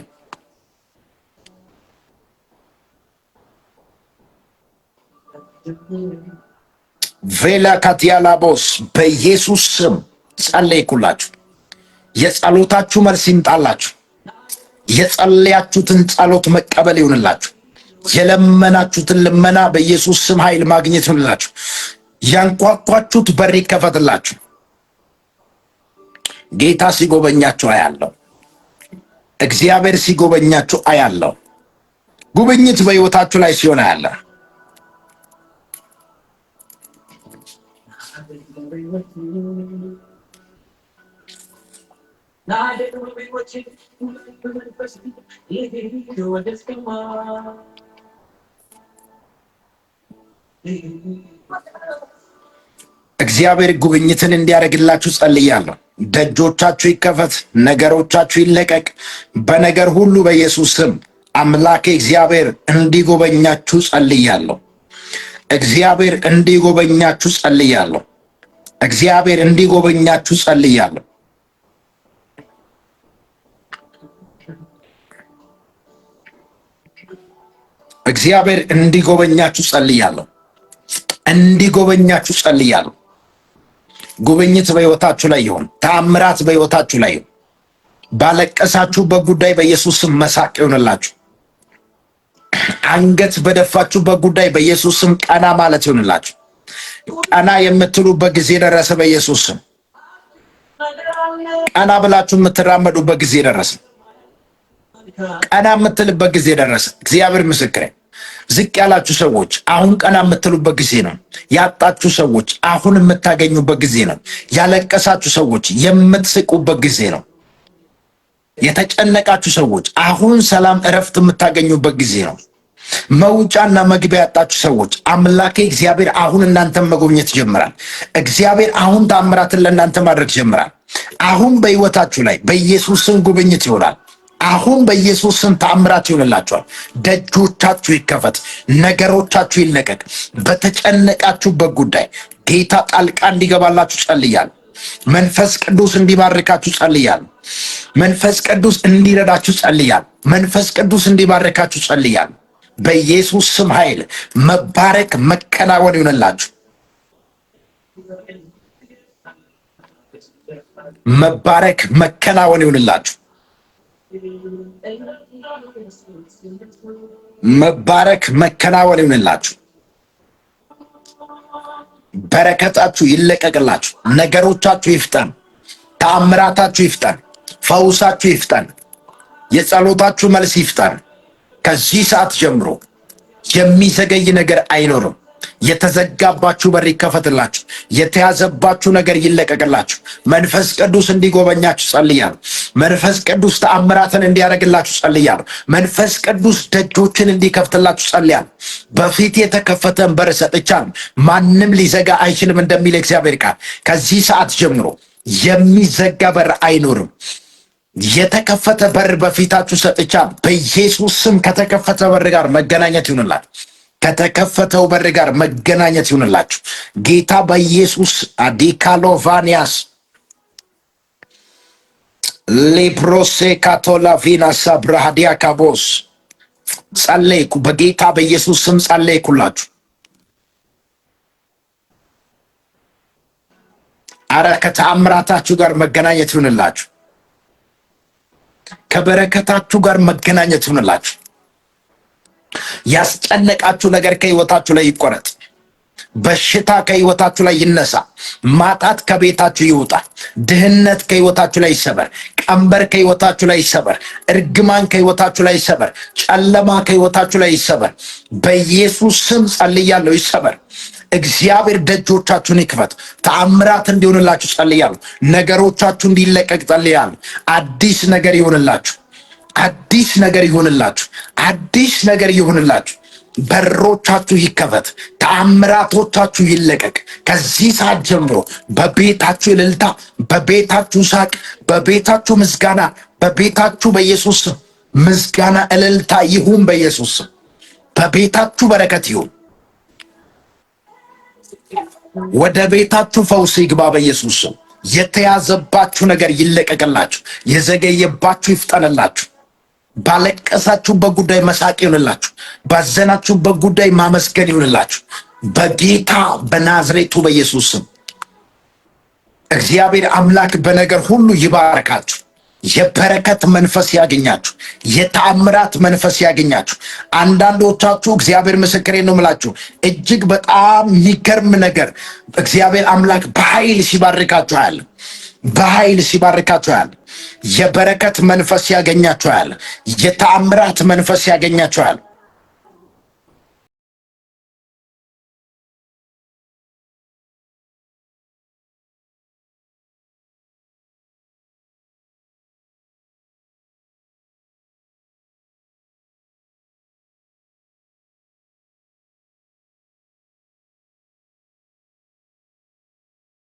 ቬላ ካቲያላቦስ በኢየሱስ ስም ጸለይኩላችሁ። የጸሎታችሁ መልስ ይምጣላችሁ። የጸለያችሁትን ጸሎት መቀበል ይሁንላችሁ። የለመናችሁትን ልመና በኢየሱስ ስም ኃይል ማግኘት ይሁንላችሁ። ያንኳኳችሁት በር ይከፈትላችሁ። ጌታ ሲጎበኛችሁ አያለሁ። እግዚአብሔር ሲጎበኛችሁ አያለሁ። ጉብኝት በሕይወታችሁ ላይ ሲሆን አያለሁ። እግዚአብሔር ጉብኝትን እንዲያደርግላችሁ ጸልያለሁ። ደጆቻችሁ ይከፈት፣ ነገሮቻችሁ ይለቀቅ። በነገር ሁሉ በኢየሱስ ስም አምላኬ እግዚአብሔር እንዲጎበኛችሁ ጸልያለሁ። እግዚአብሔር እንዲጎበኛችሁ ጸልያለሁ። እግዚአብሔር እንዲጎበኛችሁ ጸልያለሁ። እግዚአብሔር እንዲጎበኛችሁ ጸልያለሁ። እንዲጎበኛችሁ ጸልያለሁ። ጉብኝት በሕይወታችሁ ላይ ይሁን። ተአምራት በሕይወታችሁ ላይ ይሁን። ባለቀሳችሁበት ጉዳይ በኢየሱስ ስም መሳቅ ይሁንላችሁ። አንገት በደፋችሁበት ጉዳይ በኢየሱስ ስም ቀና ማለት ይሁንላችሁ። ቀና የምትሉበት ጊዜ ደረሰ። በኢየሱስ ስም ቀና ብላችሁ የምትራመዱበት ጊዜ ደረሰ። ቀና የምትልበት ጊዜ ደረሰ። እግዚአብሔር ምስክሬ። ዝቅ ያላችሁ ሰዎች አሁን ቀና የምትሉበት ጊዜ ነው። ያጣችሁ ሰዎች አሁን የምታገኙበት ጊዜ ነው። ያለቀሳችሁ ሰዎች የምትስቁበት ጊዜ ነው። የተጨነቃችሁ ሰዎች አሁን ሰላም፣ እረፍት የምታገኙበት ጊዜ ነው። መውጫና መግቢያ ያጣችሁ ሰዎች አምላኬ እግዚአብሔር አሁን እናንተን መጎብኘት ይጀምራል። እግዚአብሔር አሁን ታምራትን ለእናንተ ማድረግ ይጀምራል። አሁን በሕይወታችሁ ላይ በኢየሱስ ስም ጉብኝት ይሆናል። አሁን በኢየሱስ ስም ታምራት ይሆንላችኋል። ደጆቻችሁ ይከፈት፣ ነገሮቻችሁ ይለቀቅ። በተጨነቃችሁበት ጉዳይ ጌታ ጣልቃ እንዲገባላችሁ ጸልያለሁ። መንፈስ ቅዱስ እንዲባርካችሁ ጸልያለሁ። መንፈስ ቅዱስ እንዲረዳችሁ ጸልያለሁ። መንፈስ ቅዱስ እንዲባርካችሁ ጸልያለሁ። በኢየሱስ ስም ኃይል መባረክ መከናወን ይሆንላችሁ። መባረክ መከናወን ይሆንላችሁ። መባረክ መከናወን ይሆንላችሁ። በረከታችሁ ይለቀቅላችሁ። ነገሮቻችሁ ይፍጠን። ተአምራታችሁ ይፍጠን። ፈውሳችሁ ይፍጠን። የጸሎታችሁ መልስ ይፍጠን። ከዚህ ሰዓት ጀምሮ የሚዘገይ ነገር አይኖርም። የተዘጋባችሁ በር ይከፈትላችሁ። የተያዘባችሁ ነገር ይለቀቅላችሁ። መንፈስ ቅዱስ እንዲጎበኛችሁ ጸልያለሁ። መንፈስ ቅዱስ ተአምራትን እንዲያደርግላችሁ ጸልያለሁ። መንፈስ ቅዱስ ደጆችን እንዲከፍትላችሁ ጸልያለሁ። በፊት የተከፈተን በር ሰጥቻለሁ፣ ማንም ሊዘጋ አይችልም እንደሚል እግዚአብሔር ቃል ከዚህ ሰዓት ጀምሮ የሚዘጋ በር አይኖርም። የተከፈተ በር በፊታችሁ ሰጥቻለሁ። በኢየሱስ ስም ከተከፈተ በር ጋር መገናኘት ይሁንላችሁ። ከተከፈተው በር ጋር መገናኘት ይሁንላችሁ። ጌታ በኢየሱስ አዲካሎቫኒያስ ሊፕሮሴ ካቶላቪና ሳብራሃዲያ ካቦስ ጸለይኩ። በጌታ በኢየሱስ ስም ጸለይኩላችሁ። አረ ከተአምራታችሁ ጋር መገናኘት ይሁንላችሁ። ከበረከታችሁ ጋር መገናኘት ይሁንላችሁ። ያስጨነቃችሁ ነገር ከህይወታችሁ ላይ ይቆረጥ። በሽታ ከህይወታችሁ ላይ ይነሳ። ማጣት ከቤታችሁ ይውጣ። ድህነት ከህይወታችሁ ላይ ይሰበር። ቀንበር ከህይወታችሁ ላይ ይሰበር። እርግማን ከህይወታችሁ ላይ ይሰበር። ጨለማ ከህይወታችሁ ላይ ይሰበር። በኢየሱስ ስም ጸልያለሁ፣ ይሰበር። እግዚአብሔር ደጆቻችሁን ይክፈት። ተአምራት እንዲሆንላችሁ ጸልያለሁ። ነገሮቻችሁ እንዲለቀቅ ጸልያለሁ። አዲስ ነገር ይሆንላችሁ። አዲስ ነገር ይሆንላችሁ። አዲስ ነገር ይሆንላችሁ። በሮቻችሁ ይከፈት። ተአምራቶቻችሁ ይለቀቅ። ከዚህ ሰዓት ጀምሮ በቤታችሁ እልልታ፣ በቤታችሁ ሳቅ፣ በቤታችሁ ምስጋና፣ በቤታችሁ በኢየሱስ ምስጋና እልልታ ይሁን። በኢየሱስ በቤታችሁ በረከት ይሁን። ወደ ቤታችሁ ፈውስ ይግባ። በኢየሱስ የተያዘባችሁ ነገር ይለቀቅላችሁ። የዘገየባችሁ ይፍጠንላችሁ። ባለቀሳችሁበት ጉዳይ መሳቅ ይሁንላችሁ። ባዘናችሁበት ጉዳይ ማመስገን ይሁንላችሁ። በጌታ በናዝሬቱ በኢየሱስ ስም እግዚአብሔር አምላክ በነገር ሁሉ ይባረካችሁ። የበረከት መንፈስ ያገኛችሁ። የተአምራት መንፈስ ያገኛችሁ። አንዳንዶቻችሁ እግዚአብሔር ምስክሬ ነው የምላችሁ እጅግ በጣም የሚገርም ነገር እግዚአብሔር አምላክ በኃይል ሲባርካችሁ ያለ በኃይል ሲባርካችሁ ያለ የበረከት መንፈስ ያገኛችሁ ያለ የተአምራት መንፈስ ያገኛችሁ ያለ